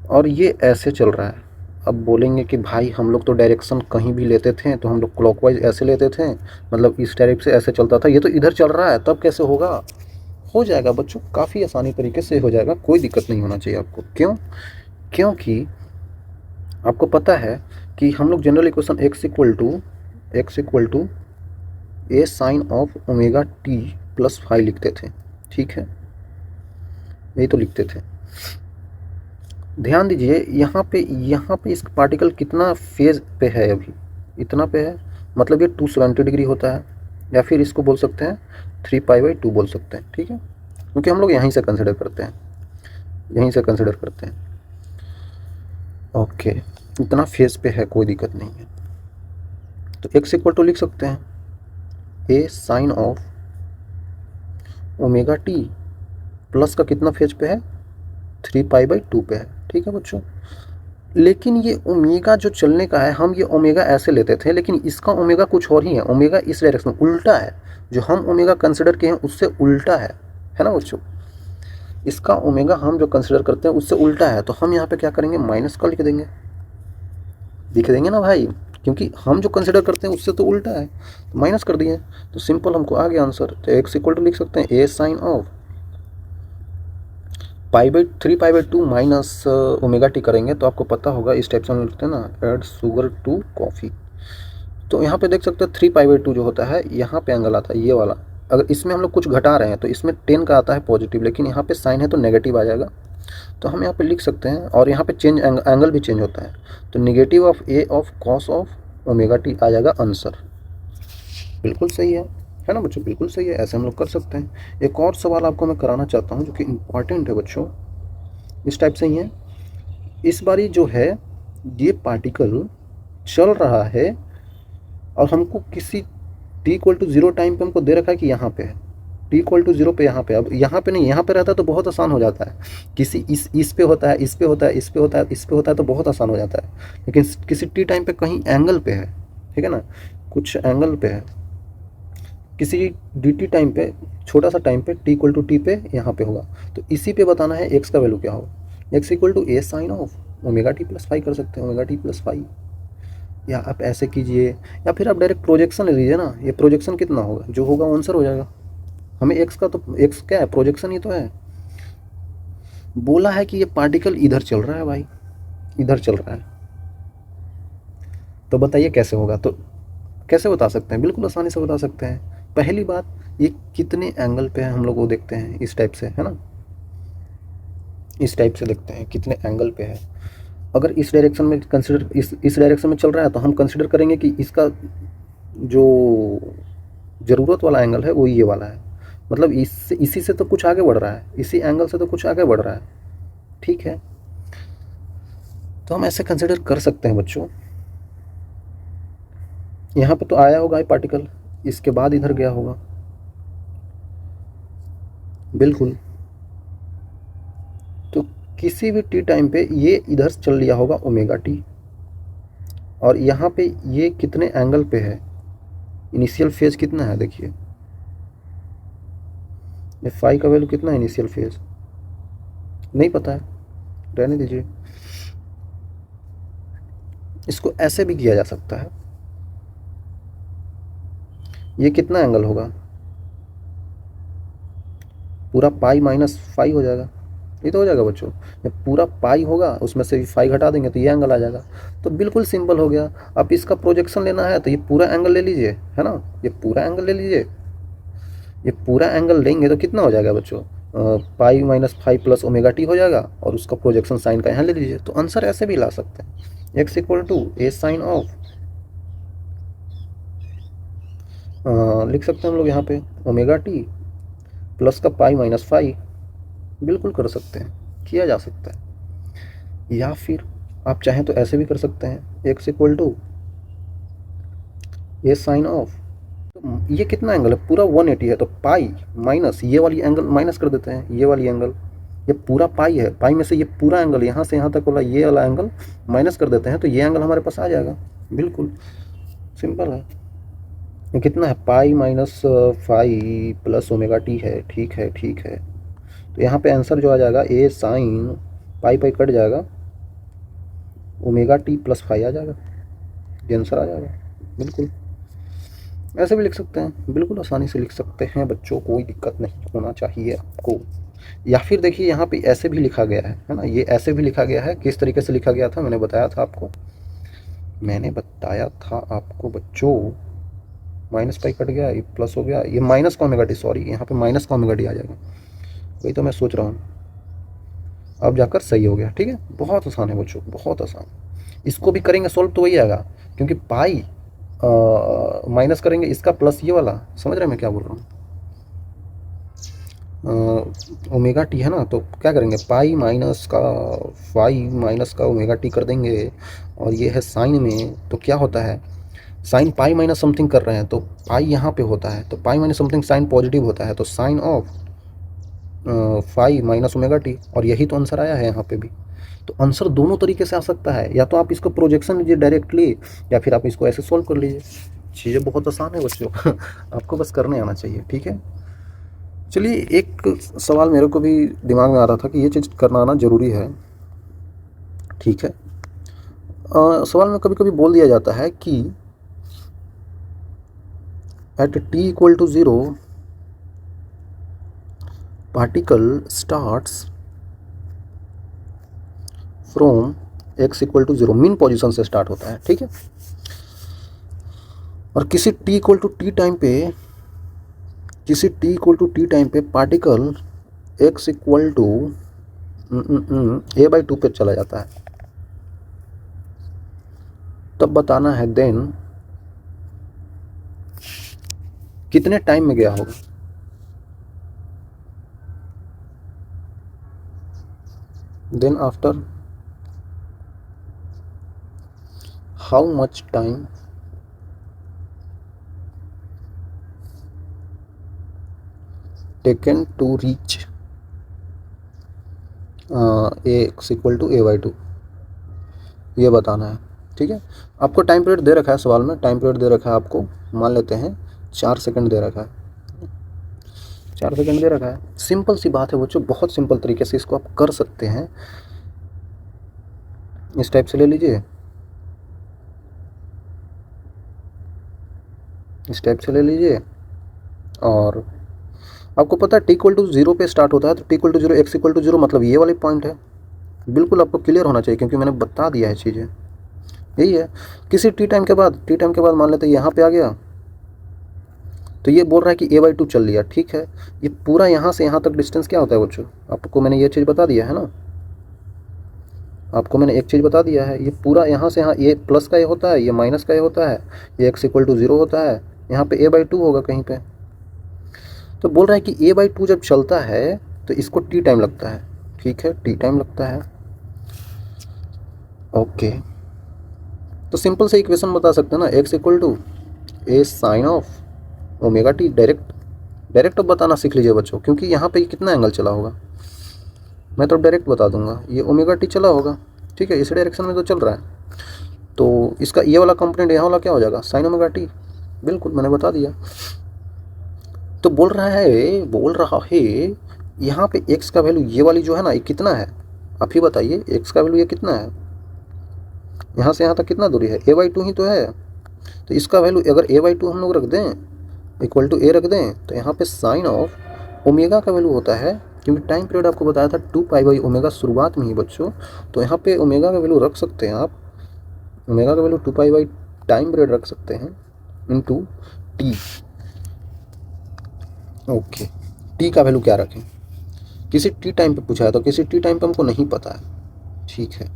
और ये ऐसे चल रहा है। अब बोलेंगे कि भाई हम लोग तो डायरेक्शन कहीं भी लेते थे, तो हम लोग क्लॉकवाइज ऐसे लेते थे, मतलब इस टाइप से ऐसे चलता था, ये तो इधर चल रहा है, तब कैसे होगा। हो जाएगा बच्चों, काफ़ी आसानी तरीके से हो जाएगा, कोई दिक्कत नहीं होना चाहिए आपको। क्यों, क्योंकि आपको पता है कि हम लोग general equation x equal to A sine of omega T plus phi लिखते थे, ठीक है, यही तो लिखते थे। ध्यान दीजिए यहाँ पे इस पार्टिकल कितना फेज पे है, अभी इतना पे है, मतलब ये 270 डिग्री होता है, या फिर इसको बोल सकते हैं 3π/2 बोल सकते हैं, ठीक है, क्योंकि हम लोग यहीं से कंसिडर करते हैं, ओके, इतना फेज पे है, कोई दिक्कत नहीं है। तो एक्स इक्वल टू लिख सकते हैं A sine of omega T plus का कितना फेज पे है, 3π/2 पे है, ठीक है बच्चों। लेकिन ये ओमेगा जो चलने का है, हम ये ओमेगा ऐसे लेते थे, लेकिन इसका ओमेगा कुछ और ही है, ओमेगा इस डायरेक्शन में उल्टा है, जो हम ओमेगा कंसिडर किए हैं उससे उल्टा है ना बच्चों। इसका ओमेगा हम जो कंसिडर करते हैं उससे उल्टा है, तो हम यहाँ पे क्या करेंगे, माइनस का लिख देंगे ना भाई, क्योंकि हम जो कंसिडर करते हैं उससे तो उल्टा है, तो माइनस कर दिए, तो सिंपल हमको आ गया आंसर। तो एक्स इक्वल टू लिख सकते हैं A sine of 3 pi by 2 minus omega T करेंगे तो आपको पता होगा इस टाइप से हम लिखते हैं ना, ऐड शुगर टू कॉफ़ी। तो यहाँ पे देख सकते हैं 3 पाई बाई 2 जो होता है यहाँ पे एंगल आता है ये वाला। अगर इसमें हम लोग कुछ घटा रहे हैं तो इसमें 10 का आता है पॉजिटिव, लेकिन यहाँ पे साइन है तो नेगेटिव आ जाएगा। तो हम यहाँ पे लिख सकते हैं, और यहाँ पे चेंज एंगल भी चेंज होता है, तो negative of A of cos of omega T आ जाएगा आंसर। बिल्कुल सही है ना बच्चों, बिल्कुल सही है, ऐसे हम लोग कर सकते हैं। एक और सवाल आपको मैं कराना चाहता हूँ जो कि इम्पॉर्टेंट है बच्चों, इस टाइप से ही है। इस बारी जो है ये पार्टिकल चल रहा है और हमको किसी t=0 टाइम पे हमको दे रखा है कि यहाँ पे है, t=0 पे यहाँ पे। अब यहाँ पे नहीं, यहाँ पे रहता है तो बहुत आसान हो जाता है। किसी इस पे होता है, इस पे होता है, इस पे होता है, इस पे होता है तो बहुत आसान हो जाता है। लेकिन किसी टी टाइम पे कहीं एंगल पे है, ठीक है ना, कुछ एंगल पे है, किसी डी टी टाइम पे, छोटा सा टाइम पे t=t पे यहाँ पे होगा, तो इसी पे बताना है x का वैल्यू क्या होगा। x=a sine of omega T plus five कर सकते हैं, ओमेगा टी प्लस फाइव। या आप ऐसे कीजिए, या फिर आप डायरेक्ट प्रोजेक्शन ले लीजिए ना, ये प्रोजेक्शन कितना होगा, जो होगा वो आंसर हो जाएगा। हमें एक्स का, तो एक्स क्या है, प्रोजेक्शन ही तो है। बोला है कि ये पार्टिकल इधर चल रहा है भाई, इधर चल रहा है, तो बताइए कैसे होगा। तो कैसे बता सकते हैं, बिल्कुल आसानी से बता सकते हैं। पहली बात, ये कितने एंगल पे है हम लोग वो देखते हैं इस टाइप से, है ना, इस टाइप से देखते हैं कितने एंगल पे है। अगर इस डायरेक्शन में कंसिडर, इस डायरेक्शन में चल रहा है तो हम कंसिडर करेंगे कि इसका जो ज़रूरत वाला एंगल है वो ये वाला है, मतलब इसी से तो कुछ आगे बढ़ रहा है, इसी एंगल से तो कुछ आगे बढ़ रहा है, ठीक है। तो हम ऐसे कंसिडर कर सकते हैं बच्चों। यहाँ पे तो आया होगा ये पार्टिकल, इसके बाद इधर गया होगा, बिल्कुल। तो किसी भी टी टाइम पे ये इधर चल लिया होगा ओमेगा टी, और यहाँ पे ये कितने एंगल पे है, इनिशियल फेज कितना है, देखिए ये फाई का वैल्यू कितना है इनिशियल फेज, नहीं पता है, रहने दीजिए। इसको ऐसे भी किया जा सकता है, ये कितना एंगल होगा, पूरा पाई माइनस फाई हो जाएगा, ये तो हो जाएगा बच्चों। जब पूरा पाई होगा उसमें से फाई घटा देंगे तो ये एंगल आ जाएगा। तो बिल्कुल सिंपल हो गया। अब इसका प्रोजेक्शन लेना है तो ये पूरा एंगल ले लीजिए, है ना, ये पूरा एंगल ले लीजिए। ये पूरा एंगल लेंगे तो कितना हो जाएगा बच्चों, pi minus five plus omega T हो जाएगा, और उसका प्रोजेक्शन साइन का यहाँ ले लीजिए। तो आंसर ऐसे भी ला सकते हैं, x=a साइन ऑफ, लिख सकते हैं हम लोग यहाँ पे ओमेगा टी प्लस का पाई माइनस फाइव, बिल्कुल कर सकते हैं, किया जा सकता है। या फिर आप चाहें तो ऐसे भी कर सकते हैं, x=a साइन ऑफ, तो ये कितना एंगल है, पूरा 180 है, तो पाई माइनस ये वाली एंगल माइनस कर देते हैं, ये वाली एंगल, ये पूरा पाई है, पाई में से ये पूरा एंगल यहाँ से यहाँ तक वाला ये वाला एंगल माइनस कर देते हैं, तो ये एंगल हमारे पास आ जाएगा। बिल्कुल सिंपल है। ये कितना है, pi minus five plus omega T है, ठीक है, ठीक है। तो यहाँ पे आंसर जो आ जाएगा A sign, pi pi cut जाएगा, ओमेगा टी प्लस फाइव आ जाएगा, ये आंसर आ जाएगा। बिल्कुल ऐसे भी लिख सकते हैं, बिल्कुल आसानी से लिख सकते हैं बच्चों, कोई दिक्कत नहीं होना चाहिए आपको। या फिर देखिए यहाँ पे ऐसे भी लिखा गया है ना, ये ऐसे भी लिखा गया है। किस तरीके से लिखा गया था मैंने बताया था आपको, मैंने बताया था आपको बच्चों, माइनस पाई कट गया, ये प्लस हो गया, ये माइनस का ओमेगा टी, सॉरी यहाँ पे माइनस का ओमेगा टी आ जाएगा, वही तो मैं सोच रहा हूँ। अब जाकर सही हो गया, ठीक है। बहुत आसान है बच्चों, बहुत आसान। इसको भी करेंगे सॉल्व तो वही आएगा, क्योंकि पाई माइनस करेंगे इसका प्लस ये वाला, समझ रहे हैं मैं क्या बोल रहा हूँ, ओमेगा टी है ना, तो क्या करेंगे, पाई माइनस का फाइव माइनस का ओमेगा टी कर देंगे, और ये है साइन में, तो क्या होता है, साइन पाई माइनस समथिंग कर रहे हैं तो पाई यहाँ पे होता है, तो pi minus something sine positive होता है, तो sine of five minus omega t, और यही तो आंसर आया है यहाँ पे भी। तो आंसर दोनों तरीके से आ सकता है, या तो आप इसको प्रोजेक्शन लीजिए डायरेक्टली, या फिर आप इसको ऐसे सोल्व कर लीजिए। चीज़ें बहुत आसान है बच्चों आपको बस करने आना चाहिए, ठीक है। चलिए, एक सवाल मेरे को भी दिमाग में आ रहा था कि ये चीज़ करना आना ज़रूरी है, ठीक है। सवाल में कभी कभी बोल दिया जाता है कि at t=0 particle starts from x equal to 0 mean position से स्टार्ट होता है, ठीक है। और किसी t equal to T time पे particle x equal to a/2 पे चला जाता है, तब बताना है देन कितने टाइम में गया होगा। Then after how much time taken to reach x equal to a/2, ये बताना है, ठीक है। आपको टाइम पीरियड दे रखा है सवाल में, टाइम पीरियड दे रखा है आपको, मान लेते हैं 4 सेकंड दे रखा है, 4 सेकंड दे रखा है। सिंपल सी बात है बच्चों, बहुत सिंपल तरीके से इसको आप कर सकते हैं। इस टाइप से ले लीजिए, इस टाइप से ले लीजिए, और आपको पता है t इक्वल टू 0 पे स्टार्ट होता है, तो t equal to 0 x equal to 0 मतलब ये वाली पॉइंट है। बिल्कुल आपको क्लियर होना चाहिए क्योंकि मैंने बता दिया है चीज़ें, यही है। किसी टी टाइम के बाद मान लेते हैं यहाँ पे आ गया, तो ये बोल रहा है कि a/2 चल लिया, ठीक है। ये पूरा यहाँ से यहाँ तक डिस्टेंस क्या होता है बच्चों, आपको मैंने ये चीज़ बता दिया है ना, आपको मैंने एक चीज़ बता दिया है, ये पूरा यहाँ से यहाँ ये प्लस का ये होता है, ये माइनस का ये होता है, ये x इक्वल टू 0 होता है, यहाँ पे a/2 होगा कहीं पे। तो बोल रहा है कि a/2 जब चलता है तो इसको t टाइम लगता है, ठीक है, t टाइम लगता है, ओके। तो सिंपल से इक्वेशन बता सकते हैं ना, x equal to a sine of omega t। Direct अब बताना सीख लीजिए बच्चों, क्योंकि यहाँ पे कितना एंगल चला होगा मैं तो डायरेक्ट बता दूंगा, ये ओमेगा t चला होगा, ठीक है, इस डायरेक्शन में तो चल रहा है। तो इसका ये वाला कंपोनेंट यहाँ वाला क्या हो जाएगा, साइन ओमेगा t, बिल्कुल मैंने बता दिया। तो बोल रहा है यहाँ पे x का वैल्यू ये वाली जो है ना, ये कितना है, आप ही बताइए, x का वैल्यू ये कितना है, यहाँ से यहाँ तक कितना दूरी है, a/2 ही तो है। तो इसका वैल्यू अगर a/2 हम लोग रख दें इक्वल टू a रख दें, तो यहाँ पे साइन ऑफ ओमेगा का वैल्यू होता है, क्योंकि टाइम पीरियड आपको बताया था 2π/ω शुरुआत में ही बच्चों, तो यहाँ पे ओमेगा का वैल्यू रख सकते हैं आप, ओमेगा का वैल्यू 2π टाइम पीरियड रख सकते हैं इनटू t, ओके। t का वैल्यू क्या रखें, किसी t टाइम पे पूछा है, तो किसी t टाइम पे हमको नहीं पता है, ठीक है।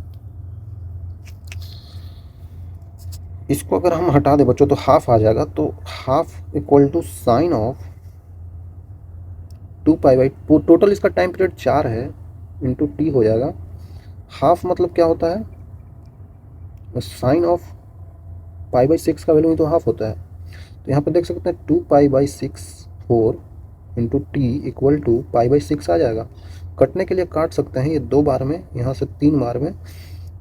इसको अगर हम हटा दें बच्चों तो हाफ आ जाएगा, तो half equal to sine of 2π, total इसका टाइम पीरियड 4 है, इंटू t हो जाएगा। हाफ मतलब क्या होता है, साइन ऑफ π/6 का वैल्यू ही तो हाफ होता है। तो यहाँ पे देख सकते हैं 2π/6 4 इंटू टी इक्वल टू π/6 आ जाएगा। कटने के लिए काट सकते हैं, ये 2 बार में, यहाँ से 3 बार में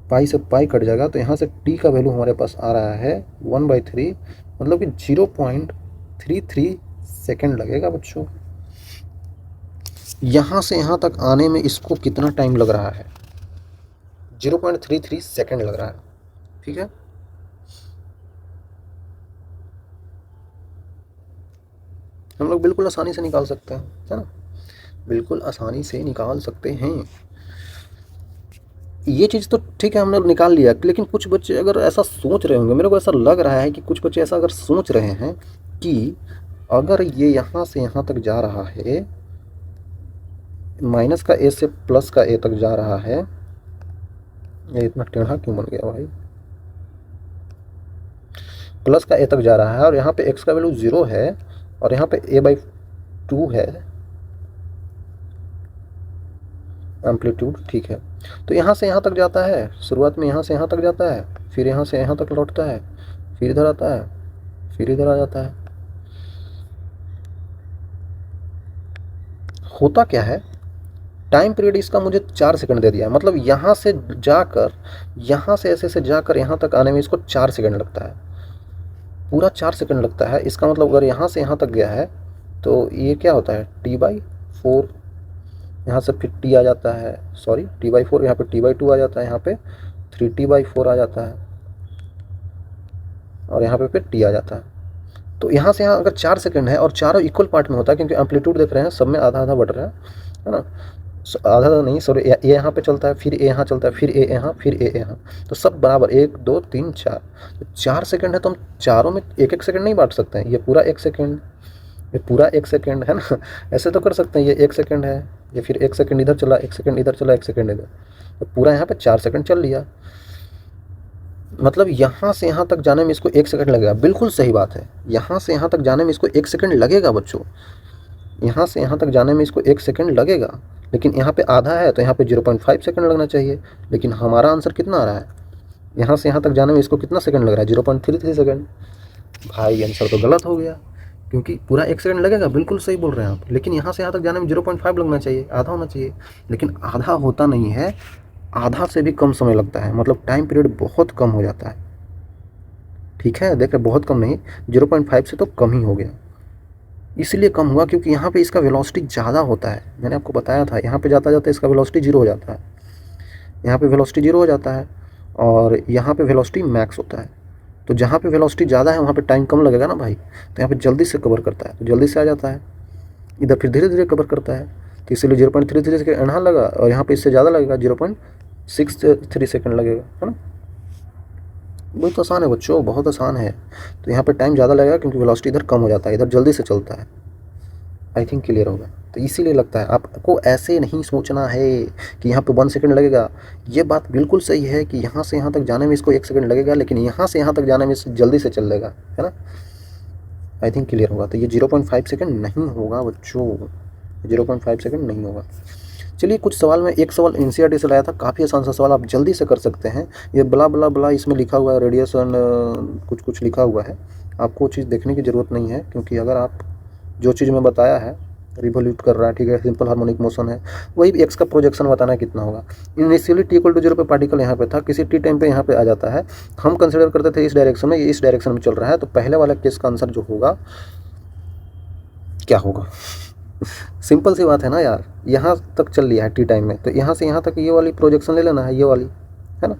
पाई से पाई कट जाएगा, तो यहाँ से t का वैल्यू हमारे पास आ रहा है 1/3, मतलब कि 0.33 सेकेंड लगेगा बच्चों। यहाँ से यहाँ तक आने में इसको कितना टाइम लग रहा है, 0.33 सेकेंड लग रहा है, ठीक है। हम लोग बिल्कुल आसानी से निकाल सकते हैं, है ना, बिल्कुल आसानी से निकाल सकते हैं। ये चीज़ तो ठीक है, हमने निकाल लिया, लेकिन कुछ बच्चे अगर ऐसा सोच रहे होंगे, मेरे को ऐसा लग रहा है कि कुछ बच्चे ऐसा अगर सोच रहे हैं कि अगर ये यहाँ से यहाँ तक जा रहा है, माइनस का a से प्लस का a तक जा रहा है, ये इतना टेढ़ा क्यों बन गया भाई, प्लस का a तक जा रहा है, और यहाँ पे x का वैल्यू 0 है, और यहाँ पे a/2 है एम्पलीट्यूड, ठीक है। तो यहाँ से यहाँ तक जाता है, शुरुआत में यहाँ से यहाँ तक जाता है, फिर यहाँ से यहाँ तक लौटता है, फिर इधर आता है, फिर इधर आ जाता है। होता क्या है, टाइम पीरियड इसका मुझे 4 सेकंड दे दिया है, मतलब यहाँ से जाकर, यहाँ से ऐसे जाकर यहाँ तक आने में इसको 4 सेकंड लगता है, पूरा 4 सेकंड लगता है। इसका मतलब अगर यहाँ से यहाँ तक गया है तो ये क्या होता है, t/4, यहाँ से फिर t आ जाता है, सॉरी t/4, यहाँ पे t/2 आ जाता है, यहाँ पे 3t/4 आ जाता है, और यहाँ पे फिर t आ जाता है। तो यहाँ से यहाँ अगर 4 सेकंड है, और चारों इक्वल पार्ट में होता है, क्योंकि एम्पलीट्यूड देख रहे हैं सब में आधा आधा बढ़ रहा है ना, आधा नहीं सॉरी, ए यहाँ पे चलता है, फिर ए यहाँ चलता है, फिर ए यहाँ, फिर ए यहाँ, तो सब बराबर 1 2 3 4, तो 4 सेकंड है, तो हम चारों में 1 1 सेकंड नहीं बांट सकते हैं। ये पूरा 1 सेकंड, ये पूरा 1 सेकंड है ना, ऐसे तो कर सकते हैं। ये 1 सेकंड है, ये फिर 1 सेकंड इधर चला, 1 सेकंड इधर चला, 1 सेकंड इधर, तो पूरा यहाँ पे 4 सेकंड चल लिया। मतलब यहाँ से यहाँ तक जाने में इसको 1 सेकंड लगेगा। बिल्कुल सही बात है, यहाँ से यहाँ तक जाने में इसको 1 सेकंड लगेगा बच्चों, यहाँ से यहाँ तक जाने में इसको 1 सेकंड लगेगा। लेकिन यहाँ पे आधा है तो यहाँ पे 0.5 सेकंड लगना चाहिए। लेकिन हमारा आंसर कितना आ रहा है, यहाँ से यहाँ तक जाने में इसको कितना सेकंड लग रहा है, 0.33 सेकंड। भाई आंसर तो गलत हो गया, क्योंकि पूरा 1 सेकंड लगेगा, बिल्कुल सही बोल रहे हैं आप। लेकिन यहाँ से यहाँ तक जाने में 0.5 लगना चाहिए, आधा होना चाहिए। लेकिन आधा होता नहीं है, आधा से भी कम समय लगता है, मतलब टाइम पीरियड बहुत कम हो जाता है। ठीक है, देख रहे, बहुत कम नहीं, 0.5 से तो कम ही हो गया। इसलिए कम हुआ क्योंकि यहाँ पे इसका वेलोसिटी ज़्यादा होता है। मैंने आपको बताया था, यहाँ पे जाता जाता इसका वेलोसिटी 0 हो जाता है, यहाँ पे वेलोसिटी 0 हो जाता है, और यहाँ पे वेलोसिटी मैक्स होता है। तो जहाँ पे वेलोसिटी ज़्यादा है वहाँ पे टाइम कम लगेगा ना भाई, तो यहाँ पे जल्दी से कवर करता है, तो जल्दी से आ जाता है। इधर फिर धीरे धीरे कवर करता है, तो इसलिए 0.33 सेकंड यहाँ लगा, और यहाँ पे इससे ज़्यादा लगेगा, 0.63 सेकंड लगेगा, है ना। बहुत आसान है बच्चों, बहुत आसान है। तो यहाँ पे टाइम ज़्यादा लगेगा क्योंकि वेलोसिटी इधर कम हो जाता है, इधर जल्दी से चलता है। आई थिंक क्लियर होगा। तो इसीलिए लगता है, आपको ऐसे नहीं सोचना है कि यहाँ पे 1 सेकंड लगेगा। ये बात बिल्कुल सही है कि यहाँ से यहाँ तक जाने में इसको 1 सेकंड लगेगा, लेकिन यहाँ से यहाँ तक जाने में जल्दी से चल देगा, है ना। आई थिंक क्लियर होगा। तो ये 0.5 सेकंड नहीं होगा बच्चों, 0.5 सेकंड नहीं होगा। चलिए कुछ सवाल में, एक सवाल एनसीईआरटी से लाया था, काफ़ी आसान सा सवाल, आप जल्दी से कर सकते हैं। ये बला बला बला इसमें लिखा हुआ है, रेडिएशन कुछ कुछ लिखा हुआ है, आपको वो चीज़ देखने की ज़रूरत नहीं है, क्योंकि अगर आप जो चीज़ मैं बताया है, रिवोल्यूट कर रहा है, ठीक है, सिंपल हार्मोनिक मोशन है, वही एक्स का प्रोजेक्शन बताना है कितना होगा। इनिशियली t=0 पे पार्टिकल यहाँ पे था, किसी टी टाइम पे यहाँ पे आ जाता है, हम कंसिडर करते थे इस डायरेक्शन में, ये इस डायरेक्शन में चल रहा है, तो पहले वाला केस का आंसर जो होगा क्या होगा। सिंपल सी बात है ना यार, यहाँ तक चल लिया है टी टाइम में, तो यहाँ से यहाँ तक ये वाली प्रोजेक्शन ले लेना है, ये वाली, है ना,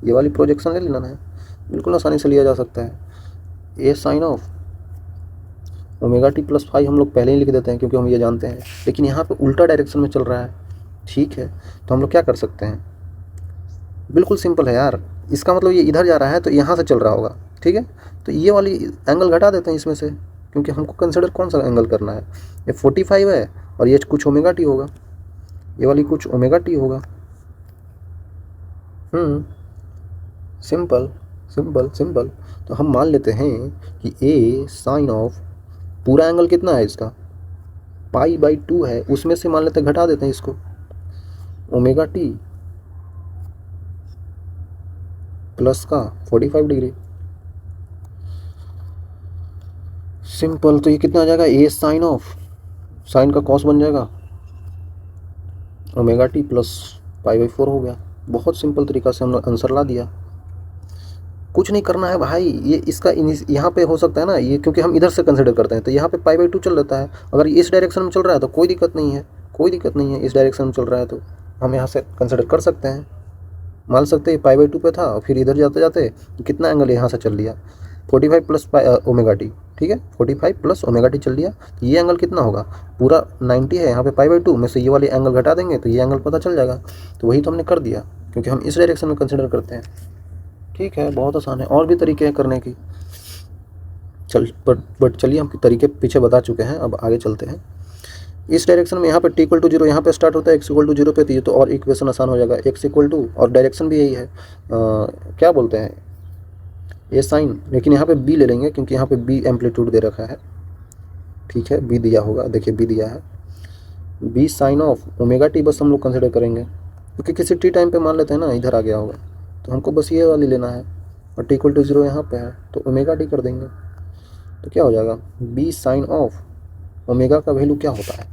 ये वाली प्रोजेक्शन ले लेना है, बिल्कुल आसानी से लिया जा सकता है। ए साइन ऑफ ω t+5 हम लोग पहले ही लिख देते हैं क्योंकि हम ये जानते हैं, लेकिन यहाँ पे उल्टा डायरेक्शन में चल रहा है, ठीक है, तो हम लोग क्या कर सकते हैं, बिल्कुल सिंपल है यार, इसका मतलब ये इधर जा रहा है तो यहाँ से चल रहा होगा, ठीक है, तो ये वाली एंगल घटा देते हैं इसमें से, क्योंकि हमको कंसिडर कौन सा एंगल करना है, ये 45 है और ये कुछ ω t होगा, ये वाली कुछ ω t होगा। Simple simple simple. तो हम मान लेते हैं कि ए साइन ऑफ पूरा एंगल कितना है इसका, π/2 है, उसमें से मान लेते हैं, घटा देते हैं इसको, ω t प्लस का 45 डिग्री। सिंपल, तो ये कितना आ जाएगा, ए साइन ऑफ, साइन का कॉस बन जाएगा, ω t प्लस π/4 हो गया। बहुत सिंपल तरीका से हमने आंसर ला दिया, कुछ नहीं करना है भाई। ये इसका यहाँ पे हो सकता है ना, ये क्योंकि हम इधर से कंसिडर करते हैं, तो यहाँ पे π/2 चल रहता है, अगर इस डायरेक्शन में चल रहा है तो कोई दिक्कत नहीं है, कोई दिक्कत नहीं है, इस डायरेक्शन में चल रहा है तो हम यहाँ से कंसिडर कर सकते हैं, मान सकते हैं π/2 पे था और फिर इधर जाते जाते कितना एंगल यहाँ से चल लिया, 45 प्लस ω t, ठीक है, 45 प्लस ω t चल लिया, तो ये एंगल कितना होगा, पूरा 90 है, यहाँ पे π/2 में से ये वाली एंगल घटा देंगे तो ये एंगल पता चल जाएगा। तो वही तो हमने कर दिया, क्योंकि हम इस डायरेक्शन में कंसिडर करते हैं। ठीक है, बहुत आसान है, और भी तरीके हैं करने की, बट चलिए हम तरीके पीछे बता चुके हैं, अब आगे चलते हैं। इस डायरेक्शन में यहाँ पे t=0 यहाँ पे स्टार्ट होता है, x=0 पे, तो ये तो और इक्वेशन आसान हो जाएगा, x= और डायरेक्शन भी यही है, क्या बोलते हैं, ए साइन, लेकिन यहाँ पे b ले लेंगे क्योंकि यहाँ पे b एम्पलीट्यूड दे रखा है, ठीक है, b दिया होगा, देखिए b दिया है, b साइन ऑफ ω t बस हम लोग कंसिडर करेंगे, क्योंकि किसी टी टाइम पे मान लेते हैं ना इधर आ गया होगा, तो हमको बस ये वाली लेना है, और t=0 यहाँ पे है तो ω t कर देंगे, तो क्या हो जाएगा, b साइन ऑफ ओमेगा का वैल्यू क्या होता है,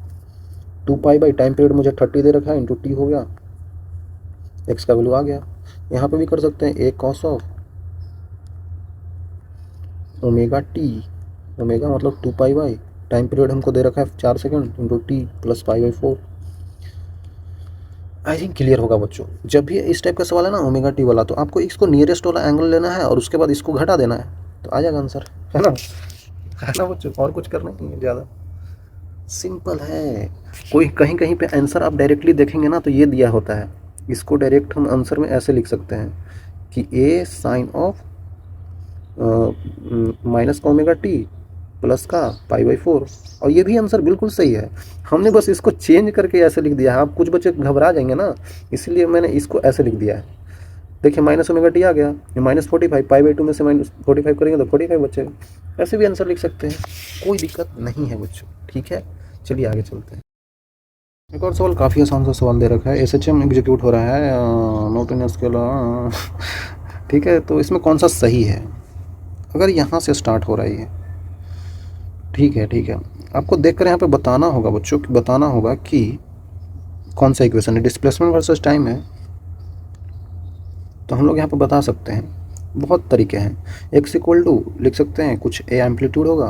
2π टाइम पीरियड मुझे 30 दे रखा है, इंटू t हो गया, x का वैल्यू आ गया। यहाँ पे भी कर सकते हैं, a cos of ω t, omega मतलब 2π, टाइम पीरियड हमको दे रखा है 4 second, into t plus π/4। I think clear होगा बच्चों। जब भी इस टाइप का सवाल है ना ω t वाला, तो आपको इसको नियरेस्ट वाला एंगल लेना है और उसके बाद इसको घटा देना है, तो आ जाएगा आंसर, है ना बच्चों, और कुछ करना नहीं है ज़्यादा, सिंपल है। कोई कहीं कहीं पे आंसर आप डायरेक्टली देखेंगे ना तो ये दिया होता है, इसको डायरेक्ट हम आंसर में ऐसे लिख सकते हैं कि ए साइन ऑफ माइनस का ओमेगा टी प्लस का पाई बाई 4, और ये भी आंसर बिल्कुल सही है। हमने बस इसको चेंज करके ऐसे लिख दिया है। आप कुछ बच्चे घबरा जाएंगे ना, इसलिए मैंने इसको ऐसे लिख दिया है। देखिए माइनस ओमेगा टी आ गया, ये -45, पाई बाई 2 में से -45 करेंगे तो 45 बचेगा। ऐसे भी आंसर लिख सकते हैं, कोई दिक्कत नहीं है बच्चों। ठीक है, चलिए आगे चलते हैं। एक और सवाल, काफ़ी आसान सा सवाल दे रखा है। SHM एग्जीक्यूट हो रहा है नोट इन स्केल। ठीक है, तो इसमें कौन सा सही है? अगर यहाँ से स्टार्ट हो रही है, ठीक है ठीक है, आपको देखकर यहाँ पे बताना होगा बच्चों, बताना होगा कि कौन सा इक्वेशन है। डिस्प्लेसमेंट वर्सेस टाइम है, तो हम लोग यहाँ पे बता सकते हैं, बहुत तरीके हैं। x इक्वल टू लिख सकते हैं, कुछ a एम्पलीट्यूड होगा,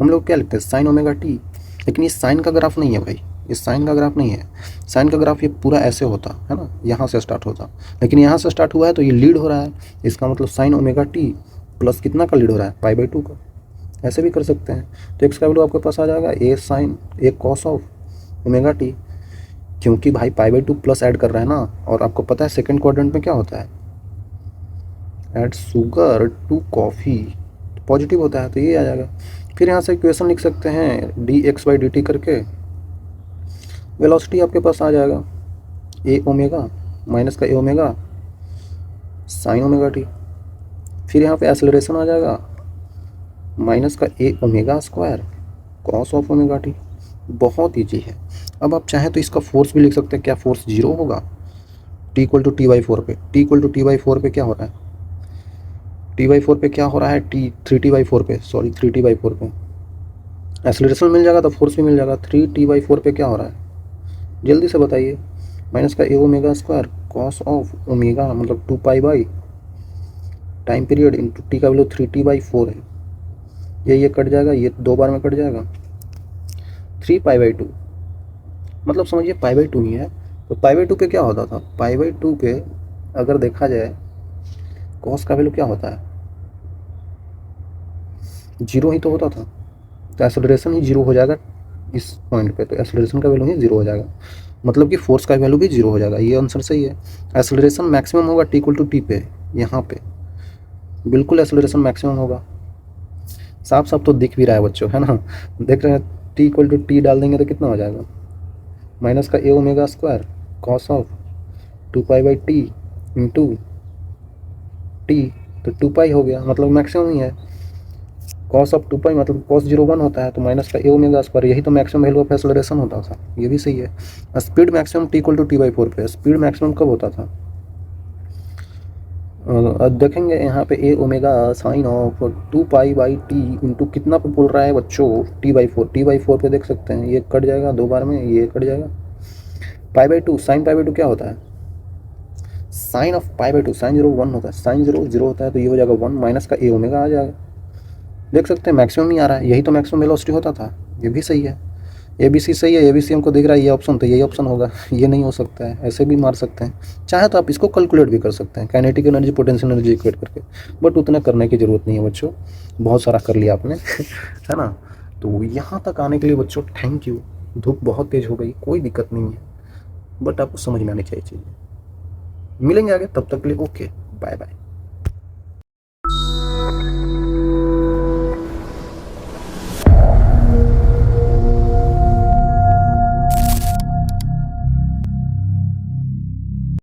हम लोग क्या लिखते हैं साइन ओमेगा टी। लेकिन ये साइन का ग्राफ नहीं है भाई, ये साइन का ग्राफ नहीं है। साइन का ग्राफ ये पूरा ऐसे होता है ना, यहाँ से स्टार्ट होता, लेकिन यहाँ से स्टार्ट हुआ है तो ये लीड हो रहा है। इसका मतलब साइन ओमेगा टी प्लस कितना का लीड हो रहा है, पाई बाई 2 का। ऐसे भी कर सकते हैं। तो एक्स का वैल्यू आपके पास आ जाएगा A sine A cos of omega T, क्योंकि भाई पाई बाई 2 प्लस ऐड कर रहा है ना, और आपको पता है सेकंड क्वाड्रेंट में क्या होता है, add sugar to coffee, positive होता है, तो ये आ जाएगा। फिर यहाँ से इक्वेशन लिख सकते हैं D X by D T करके, वेलोसिटी आपके पास आ जाएगा ए ओमेगा माइनस का A omega sine omega T. फिर यहाँ पे एक्सेलरेशन आ जाएगा माइनस का A omega square cos of omega T. बहुत ईजी है। अब आप चाहें तो इसका फोर्स भी लिख सकते हैं। क्या फोर्स 0 होगा t equal to t by 4 पे? T equal to t by 4 पे क्या हो रहा है, टी बाई 4 पे क्या हो रहा है, टी 3t बाई 4 पे, सॉरी 3t बाई 4 पे एक्सेलरेशन मिल जाएगा तो फोर्स भी मिल जाएगा। 3t बाई 4 पे क्या हो रहा है, जल्दी से बताइए। माइनस का A omega square cos of omega मतलब 2 pi by time period into T का वैल्यू 3t बाई 4 है। ये कट जाएगा, ये 2 बार में कट जाएगा। 3 पाई बाई 2 मतलब समझिए पाई बाई 2 ही है। तो पाई बाई 2 पे क्या होता था, पाई बाई 2 पे अगर देखा जाए कॉस का वैल्यू क्या होता है, 0 ही तो होता था। तो एक्सेलरेशन ही 0 हो जाएगा इस पॉइंट पे, तो एक्सेलरेशन का वैल्यू ही 0 हो जाएगा, मतलब कि फोर्स का वैल्यू भी 0 हो जाएगा। ये आंसर सही है। एक्सेलरेशन मैक्सिमम होगा टी इक्वल टू टी पे, यहाँ पे बिल्कुल एक्सेलरेशन मैक्सिमम होगा। साफ साफ तो दिख भी रहा है बच्चों, है ना, देख रहे हैं। टी इक्वल टू टी डाल देंगे तो कितना हो जाएगा, माइनस का A omega square cos of 2 pi by T into T, तो 2 पाई हो गया, मतलब मैक्सिमम ही है। कॉस ऑफ 2 पाई मतलब कॉस 0 1 होता है, तो माइनस का ए ओमेगा स्क्वायर, यही तो मैक्सिमम वैल्यू ऑफ एक्सेलरेशन होता था। ये भी सही है। Speed maximum t equal to t by 4 पे, स्पीड मैक्सिमम कब होता था, अब देखेंगे यहाँ पे A omega sine of 2 pi by T into कितना पे बोल रहा है बच्चों, टी बाई 4। टी बाई 4 पे देख सकते हैं ये कट जाएगा 2 बार में, ये कट जाएगा। Pi by 2 sine pi by 2 क्या होता है, sine of pi by 2 sine 0 1 होता है, साइन 0 0 होता है, तो ये हो जाएगा 1 माइनस का ए ओमेगा आ जाएगा। देख सकते हैं मैक्सिमम ही आ रहा है, यही तो मैक्सिमम वेलोसिटी होता था। ये भी सही है, ए बी सी सही है। ए बी सी हमको दिख रहा है, ये ऑप्शन तो यही ऑप्शन होगा, ये नहीं हो सकता है। ऐसे भी मार सकते हैं, चाहे तो आप इसको कैलकुलेट भी कर सकते हैं, kinetic energy potential energy equate करके, बट उतना करने की ज़रूरत नहीं है बच्चों, बहुत सारा कर लिया आपने है ना। तो यहाँ तक आने के लिए बच्चों थैंक यू। धूप बहुत तेज़ हो गई, कोई दिक्कत नहीं है, बट आपको समझ में आनी चाहिए चीज़ें। मिलेंगे आगे, तब तक के लिए ओके, बाय बाय।